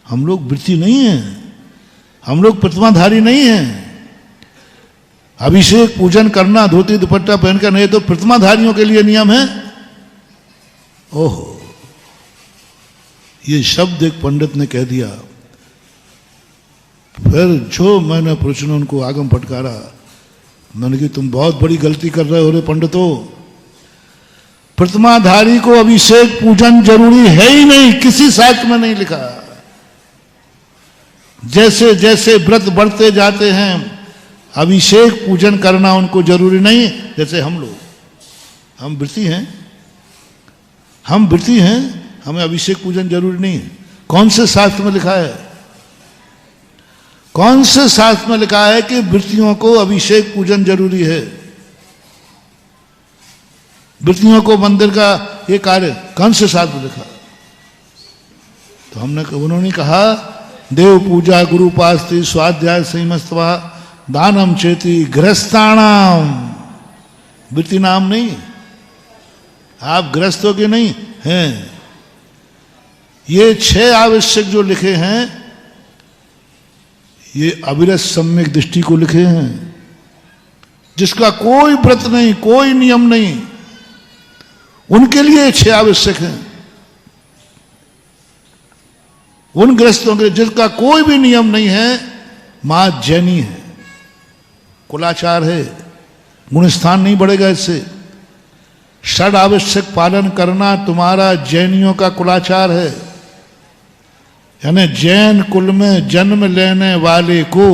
हम लोग वृत्ति नहीं है, हम लोग प्रतिमाधारी नहीं है। अभिषेक पूजन करना धोती दुपट्टा पहनकर नहीं तो प्रतिमाधारियों के लिए नियम है। ओहो, ये शब्द एक पंडित ने कह दिया। फिर जो मैंने प्रश्न उनको आगम फटकारा, मैंने कहा तुम बहुत बड़ी गलती कर रहे हो रे पंडितों, प्रतिमाधारी को अभिषेक पूजन जरूरी है ही नहीं, किसी शास्त्र में नहीं लिखा। जैसे जैसे व्रत बढ़ते जाते हैं अभिषेक पूजन करना उनको जरूरी नहीं। जैसे हम लोग, हम वृत्ति हैं, हम वृत्ति हैं, हमें अभिषेक पूजन जरूरी नहीं है। कौन से शास्त्र में लिखा है, कौन से शास्त्र में लिखा है कि वृत्तियों को अभिषेक पूजन जरूरी है? वृत्तियों को मंदिर का ये कार्य कौन से शास्त्र में लिखा? तो उन्होंने कहा देव पूजा गुरु उपास्ति स्वाध्याय संयमस्तवा दानम चेति गृहस्थानाम, वृत्ति नाम नहीं, आप गृहस्थों के नहीं हैं। ये 6 आवश्यक जो लिखे हैं ये अविरत सम्यक दृष्टि को लिखे हैं, जिसका कोई व्रत नहीं, कोई नियम नहीं, उनके लिए 6 आवश्यक हैं। उन गृहस्थों के जिसका कोई भी नियम नहीं है, मां जैनी है, कुलाचार है, गुणस्थान नहीं बढ़ेगा इससे। षड आवश्यक पालन करना तुम्हारा जैनियों का कुलाचार है। यानी जैन कुल में जन्म लेने वाले को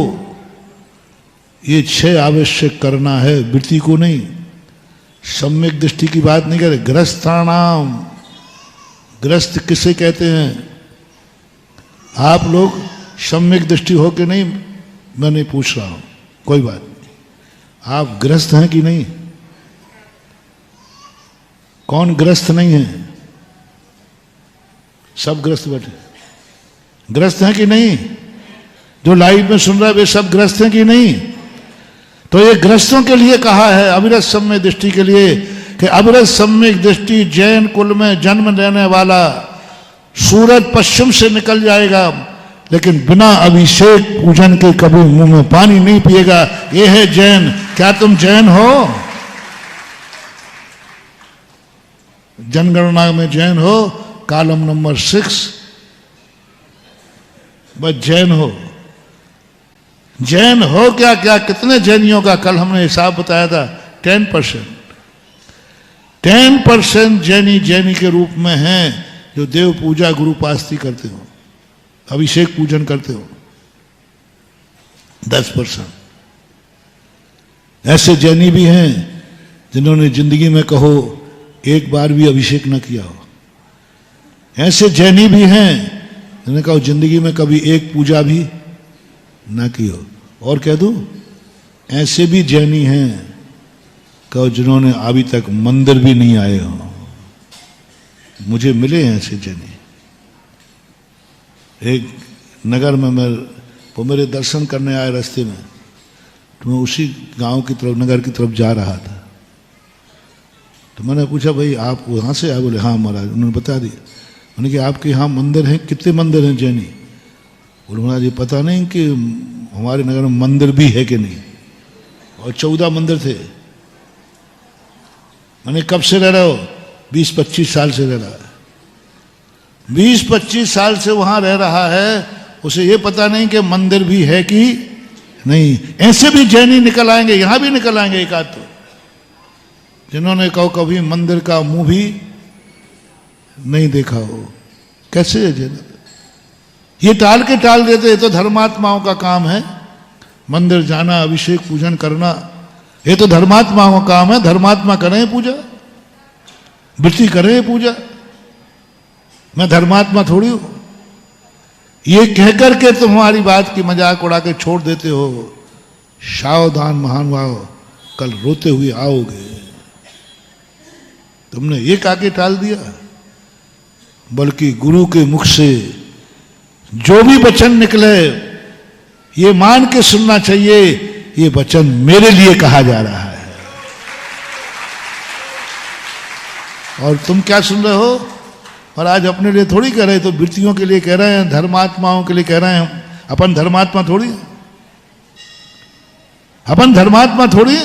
ये 6 आवश्यक करना है, वृत्ति को नहीं। सम्यक दृष्टि की बात नहीं करे। गृहस्थानाम, गृहस्थ किसे कहते हैं? आप लोग सम्यक दृष्टि हो के नहीं, मैं नहीं पूछ रहा हूं, कोई बात नहीं। आप गृहस्थ हैं कि नहीं? कौन गृहस्थ नहीं है? सब गृहस्थ बैठे, गृहस्थ हैं कि नहीं? जो लाइव में सुन रहा है वे सब गृहस्थ हैं कि नहीं? तो ये गृहस्थों के लिए कहा है, अविरत सम्यक दृष्टि के लिए, कि अविरत सम्यक दृष्टि जैन कुल में जन्म लेने वाला सूरज पश्चिम से निकल जाएगा लेकिन बिना अभिषेक पूजन के कभी मुंह में पानी नहीं पिएगा। ये है जैन। क्या तुम जैन हो? जनगणना में जैन हो, कॉलम नंबर 6, बस जैन हो। जैन हो क्या क्या, कितने जैनियों का कल हमने हिसाब बताया था, 10%। 10% जैनी के रूप में हैं जो देव पूजा गुरु पास्ती करते हो, अभिषेक पूजन करते हो। 10% ऐसे जैनी भी हैं जिन्होंने जिंदगी में कहो एक बार भी अभिषेक न किया हो। ऐसे जैनी भी हैं जिन्होंने कहो जिंदगी में कभी एक पूजा भी ना की हो। और कह दूं, ऐसे भी जैनी हैं कहो जिन्होंने अभी तक मंदिर भी नहीं आए हो। मुझे मिले हैं ऐसे जैनी। एक नगर में वो मेरे दर्शन करने आए रास्ते में, तो मैं उसी गांव की तरफ, नगर की तरफ जा रहा था। तो मैंने पूछा, भाई आप वहाँ से आए? बोले हाँ महाराज। उन्होंने बता दिया। मैंने कहा आपके यहाँ मंदिर हैं? कितने मंदिर हैं जैनी? बोले महाराज ये पता नहीं कि हमारे नगर में मंदिर भी है कि नहीं। और 14 मंदिर थे। मैंने कब से रह रहे हो? 20-25 साल से रह रहा है। 20-25 साल से वहां रह रहा है, उसे ये पता नहीं कि मंदिर भी है कि नहीं। ऐसे भी जैनी निकल आएंगे, यहां भी निकल आएंगे एक आध, तो जिन्होंने कहो कभी मंदिर का मुंह भी नहीं देखा हो। कैसे है जैन? ये टाल देते। ये तो धर्मात्माओं का काम है, मंदिर जाना, अभिषेक पूजन करना, ये तो धर्मात्माओं का काम है। धर्मात्मा करें पूजा, वृत्ति करें पूजा। मैं धर्मात्मा थोड़ी हूं। ये कहकर के तुम हमारी बात की मजाक उड़ा के छोड़ देते हो। सावधान महानुभाव, कल रोते हुए आओगे। तुमने एक आगे टाल दिया, बल्कि गुरु के मुख से जो भी वचन निकले ये मान के सुनना चाहिए, ये वचन मेरे लिए कहा जा रहा है। और तुम क्या सुन रहे हो? और आज अपने लिए थोड़ी कह रहे, तो वृत्तियों के लिए कह रहे हैं, धर्मात्माओं के लिए कह रहे हैं। अपन धर्मात्मा थोड़ी, अपन धर्मात्मा थोड़ी,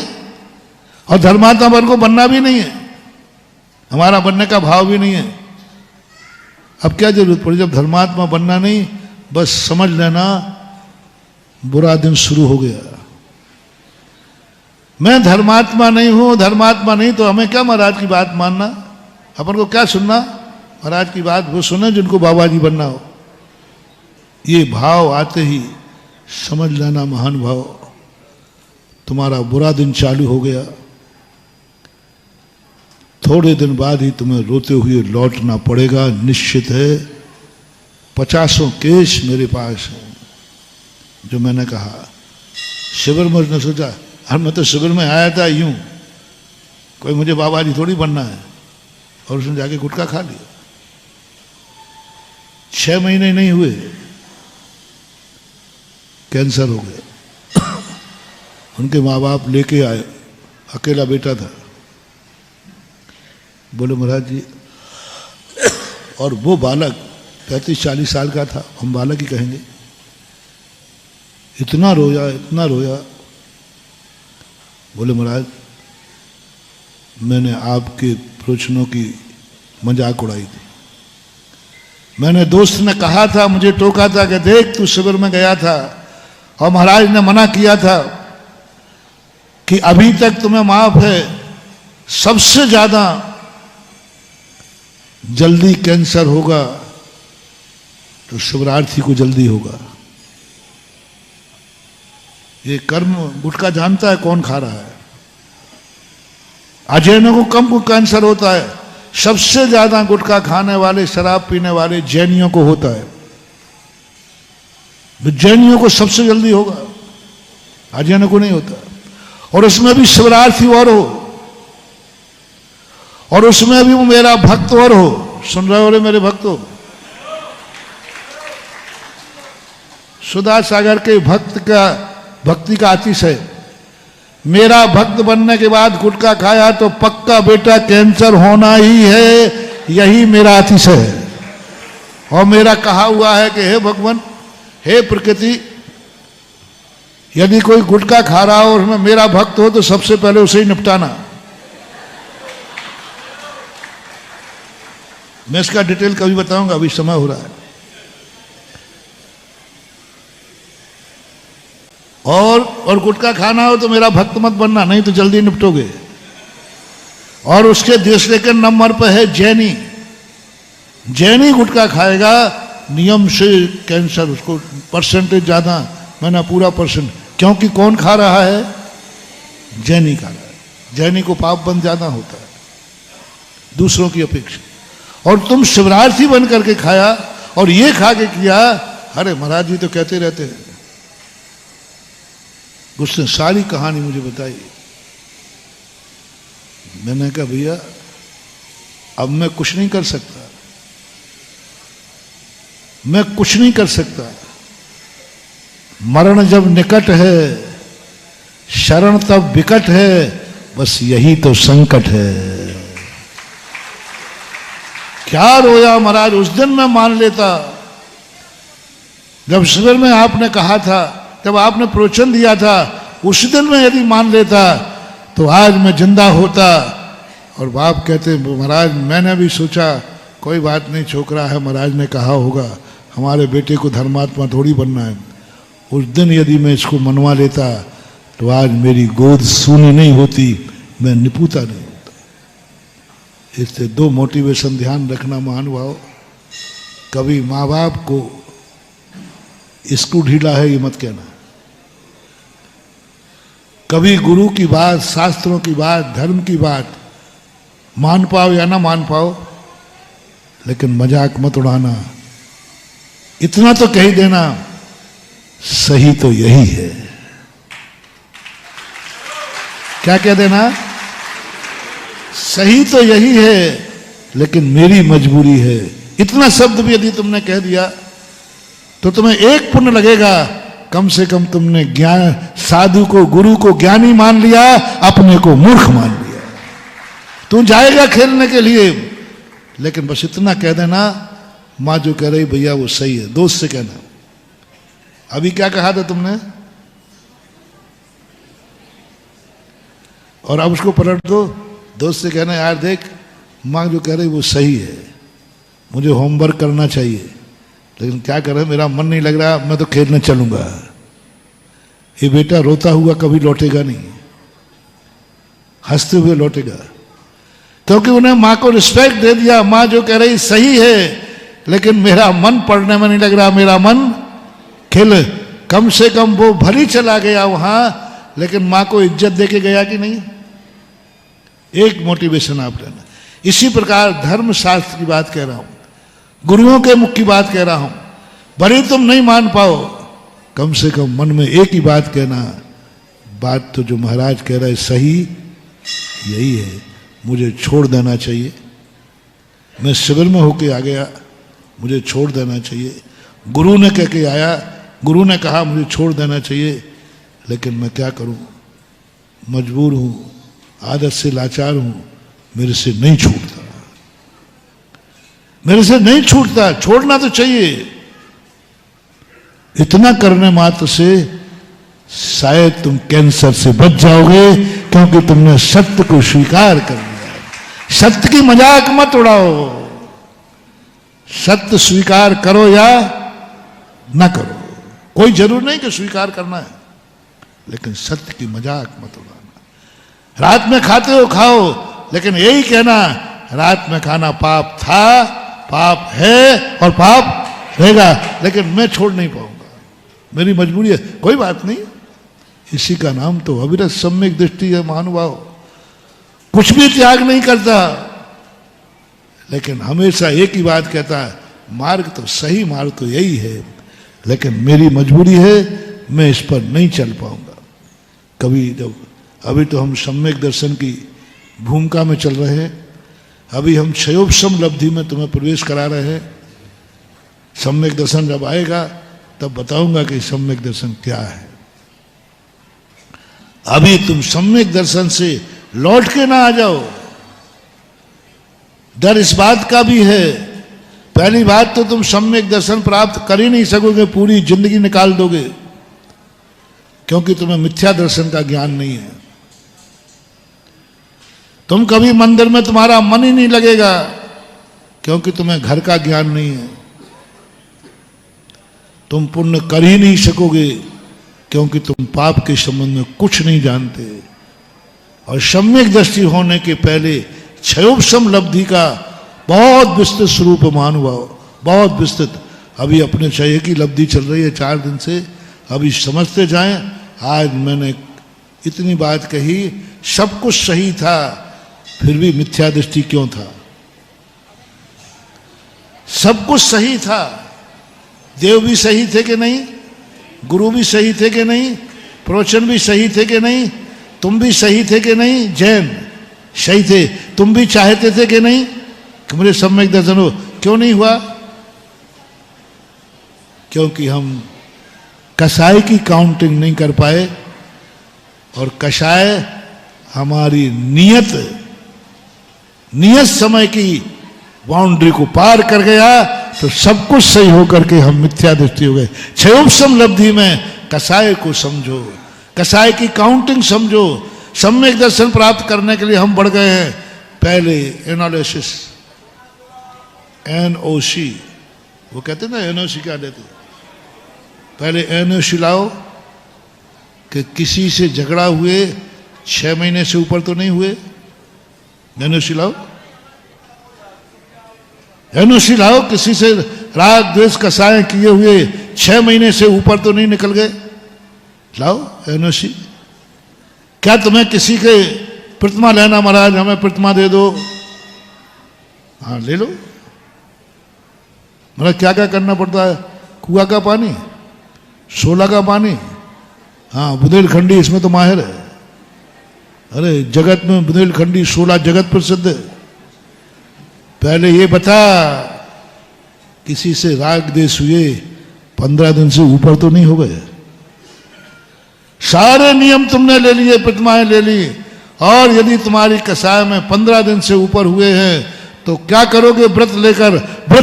और धर्मात्मा बन को बनना भी नहीं है, हमारा बनने का भाव भी नहीं है। अब क्या जरूरत पड़ी? जब धर्मात्मा बनना नहीं, बस समझ लेना बुरा दिन शुरू हो गया। मैं धर्मात्मा नहीं हूं, धर्मात्मा नहीं, तो हमें क्या महाराज की बात मानना? अपन को क्या सुनना? महाराज की बात वो सुने जिनको बाबा जी बनना हो। ये भाव आते ही समझ लेना महान भाव, तुम्हारा बुरा दिन चालू हो गया। थोड़े दिन बाद ही तुम्हें रोते हुए लौटना पड़ेगा, निश्चित है। 50 केस मेरे पास हैं जो मैंने कहा। शिविर में उसने सोचा, हम मैं तो शिविर में आया था यूं, कोई मुझे बाबा जी थोड़ी बनना है। और उसने जाके गुटखा खा लिया। 6 महीने नहीं हुए, कैंसर हो गया। उनके माँ बाप लेके आए, अकेला बेटा था। बोले महाराज जी, और वो बालक 35-40 साल का था, हम बालक ही कहेंगे। इतना रोया, इतना रोया। बोले महाराज मैंने आपके प्रवचनों की मजाक उड़ाई थी। मैंने दोस्त ने कहा था, मुझे टोका था कि देख तू शिविर में गया था और महाराज ने मना किया था कि अभी तक तुम्हें माफ है, सबसे ज्यादा जल्दी कैंसर होगा तो शिवरार्थी को जल्दी होगा। ये कर्म गुटखा जानता है कौन खा रहा है। अजैनों को कम को कैंसर होता है, सबसे ज्यादा गुटखा खाने वाले, शराब पीने वाले जैनियों को होता है। जैनियों को सबसे जल्दी होगा, अजैनों को नहीं होता। और उसमें भी शिवरार्थी और हो, और उसमें भी वो मेरा भक्त और हो। सुन रहे हो रे मेरे भक्तों? सुधा सागर के भक्ति का अतिशय। मेरा भक्त बनने के बाद गुटखा खाया तो पक्का बेटा कैंसर होना ही है, यही मेरा अतिशय है। और मेरा कहा हुआ है कि हे भगवान, हे प्रकृति, यदि कोई गुटखा खा रहा हो और उसमें मेरा भक्त हो तो सबसे पहले उसे ही निपटाना। मैं इसका डिटेल कभी बताऊंगा, अभी समय हो रहा है। और गुटखा खाना हो तो मेरा भक्त मत बनना, नहीं तो जल्दी निपटोगे। और उसके दूसरे नंबर पर है जैनी। जैनी गुटखा खाएगा नियम से कैंसर, उसको परसेंटेज ज्यादा, मैंने पूरा परसेंट, क्योंकि कौन खा रहा है? जैनी खा रहा है। जैनी को पाप बंद ज्यादा होता है दूसरों की अपेक्षा। और तुम शिवरार्थी बन करके खाया और ये खा के किया। अरे महाराज जी तो कहते रहते हैं, उसने सारी कहानी मुझे बताई। मैंने कहा भैया अब मैं कुछ नहीं कर सकता, मैं कुछ नहीं कर सकता। मरण जब निकट है, शरण तब विकट है, बस यही तो संकट है। क्या रोया महाराज, उस दिन मैं मान लेता। जब शिविर में आपने कहा था, जब आपने प्रवचन दिया था, उस दिन में यदि मान लेता तो आज मैं जिंदा होता। और बाप कहते महाराज मैंने भी सोचा कोई बात नहीं, छोकरा है, महाराज ने कहा होगा हमारे बेटे को धर्मात्मा थोड़ी बनना है। उस दिन यदि मैं इसको मनवा लेता तो आज मेरी गोद सूनी नहीं होती, मैं निपुता नहीं होता। इससे दो मोटिवेशन ध्यान रखना महानुभाव। कभी माँ बाप को स्क्रू ढीला है ये मत कहना। कभी गुरु की बात, शास्त्रों की बात, धर्म की बात मान पाओ या ना मान पाओ, लेकिन मजाक मत उड़ाना। इतना तो कह ही देना सही तो यही है। क्या कह देना? सही तो यही है लेकिन मेरी मजबूरी है। इतना शब्द भी यदि तुमने कह दिया तो तुम्हें एक पुण्य लगेगा। कम से कम तुमने ज्ञान, साधु को, गुरु को ज्ञानी मान लिया, अपने को मूर्ख मान लिया। तू जाएगा खेलने के लिए, लेकिन बस इतना कह देना माँ जो कह रही भैया वो सही है। दोस्त से कहना। अभी क्या कहा था तुमने? और अब उसको पलट दो, दोस्त से कहना यार देख माँ जो कह रही वो सही है, मुझे होमवर्क करना चाहिए, लेकिन क्या कर रहे, मेरा मन नहीं लग रहा, मैं तो खेलने चलूंगा। ये बेटा रोता हुआ कभी लौटेगा नहीं, हंसते हुए लौटेगा, क्योंकि उन्हें माँ को रिस्पेक्ट दे दिया। माँ जो कह रही सही है, लेकिन मेरा मन पढ़ने में नहीं लग रहा, मेरा मन खेल। कम से कम वो भली चला गया वहां, लेकिन माँ को इज्जत दे के गया कि नहीं? एक मोटिवेशन आप लेना। इसी प्रकार धर्म शास्त्र की बात कह रहा हूं, गुरुओं के मुख की बात कह रहा हूं। भले तुम नहीं मान पाओ, कम से कम मन में एक ही बात कहना, बात तो जो महाराज कह रहा है सही यही है, मुझे छोड़ देना चाहिए। मैं शिविर में होके आ गया, मुझे छोड़ देना चाहिए। गुरु ने कह के आया, गुरु ने कहा मुझे छोड़ देना चाहिए, लेकिन मैं क्या करूं, मजबूर हूं, आदत से लाचार हूं, मेरे से नहीं छूटता, मेरे से नहीं छूटता। छोड़ना तो चाहिए। इतना करने मात्र से शायद तुम कैंसर से बच जाओगे, क्योंकि तुमने सत्य को स्वीकार कर लिया। सत्य की मजाक मत उड़ाओ। सत्य स्वीकार करो या ना करो, कोई जरूर नहीं कि स्वीकार करना है, लेकिन सत्य की मजाक मत उड़ाना। रात में खाते हो खाओ, लेकिन यही कहना रात में खाना पाप था, पाप है और पाप रहेगा, लेकिन मैं छोड़ नहीं पाऊंगा, मेरी मजबूरी है। कोई बात नहीं, इसी का नाम तो अविरत सम्यक दृष्टि है महानुभाव। कुछ भी त्याग नहीं करता, लेकिन हमेशा एक ही बात कहता है, मार्ग तो सही मार्ग तो यही है, लेकिन मेरी मजबूरी है, मैं इस पर नहीं चल पाऊंगा। कभी जब अभी तो हम सम्यक दर्शन की भूमिका में चल रहे हैं, अभी हम क्षयोपशम लब्धि में तुम्हें प्रवेश करा रहे हैं। सम्यक दर्शन जब आएगा तब बताऊंगा कि सम्यक दर्शन क्या है। अभी तुम सम्यक दर्शन से लौट के ना आ जाओ। डर इस बात का भी है, पहली बात तो तुम सम्यक दर्शन प्राप्त कर ही नहीं सकोगे, पूरी जिंदगी निकाल दोगे, क्योंकि तुम्हें मिथ्या दर्शन का ज्ञान नहीं है। तुम कभी मंदिर में तुम्हारा मन ही नहीं लगेगा, क्योंकि तुम्हें घर का ज्ञान नहीं है। तुम पुण्य कर ही नहीं सकोगे क्योंकि तुम पाप के संबंध में कुछ नहीं जानते। और सम्यक दृष्टि होने के पहले क्षयोपशम लब्धि का बहुत विस्तृत स्वरूप महानुभाव, बहुत विस्तृत। अभी अपने क्षय की लब्धि चल रही है 4 दिन से, अभी समझते जाएं। आज मैंने इतनी बात कही, सब कुछ सही था फिर भी मिथ्या दृष्टि क्यों था? सब कुछ सही था, देव भी सही थे कि नहीं, गुरु भी सही थे कि नहीं, प्रवचन भी सही थे कि नहीं, तुम भी सही थे कि नहीं, जैन सही थे, तुम भी चाहते थे कि नहीं कि मुझे सम्यक दर्शन हो, क्यों नहीं हुआ? क्योंकि हम कसाई की काउंटिंग नहीं कर पाए और कसाय हमारी नियत समय की बाउंड्री को पार कर गया तो सब कुछ सही होकर के हम मिथ्या दृष्टि हो गए। क्षयोपशम लब्धि में कसाय को समझो, कसाय की काउंटिंग समझो। सम्यक दर्शन प्राप्त करने के लिए हम बढ़ गए हैं। पहले एनालिसिस, NOC, वो कहते ना NOC क्या लेते, पहले NOC लाओ कि किसी से झगड़ा हुए 6 महीने से ऊपर तो नहीं हुए। NOC लाओ, NOC लाओ, किसी से राग द्वेष कसाय किए हुए 6 महीने से ऊपर तो नहीं निकल गए। लाओ NOC। क्या तुम्हें किसी के प्रतिमा लेना, महाराज हमें प्रतिमा दे दो, हाँ ले लो। मतलब क्या क्या करना पड़ता है? कुआ का पानी, सोला का पानी, हाँ बुंदेलखंडी इसमें तो माहिर है। अरे जगत में बुंदेलखंडी सोला जगत प्रसिद्ध है। पहले ये बता, किसी से राग द्वेष हुए 15 दिन से ऊपर तो नहीं हो गए? सारे नियम तुमने ले लिए, प्रतिमाएं ले ली, और यदि तुम्हारी कसाय में 15 दिन से ऊपर हुए हैं तो क्या करोगे? व्रत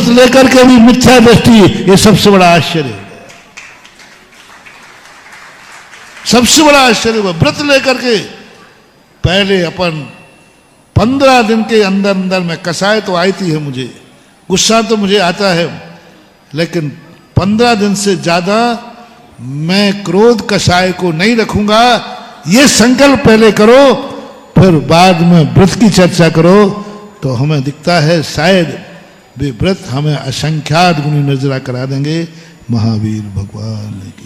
लेकर के भी मिथ्या दृष्टि। ये सबसे बड़ा आश्चर्य है, सबसे बड़ा आश्चर्य हुआ। व्रत लेकर के पहले अपन 15 दिन के अंदर अंदर में, कसाय तो आती है मुझे, गुस्सा तो मुझे आता है, लेकिन 15 दिन से ज्यादा मैं क्रोध कसाय को नहीं रखूंगा, ये संकल्प पहले करो, फिर बाद में व्रत की चर्चा करो। तो हमें दिखता है शायद वे व्रत हमें असंख्यात गुणी नजरा करा देंगे। महावीर भगवान की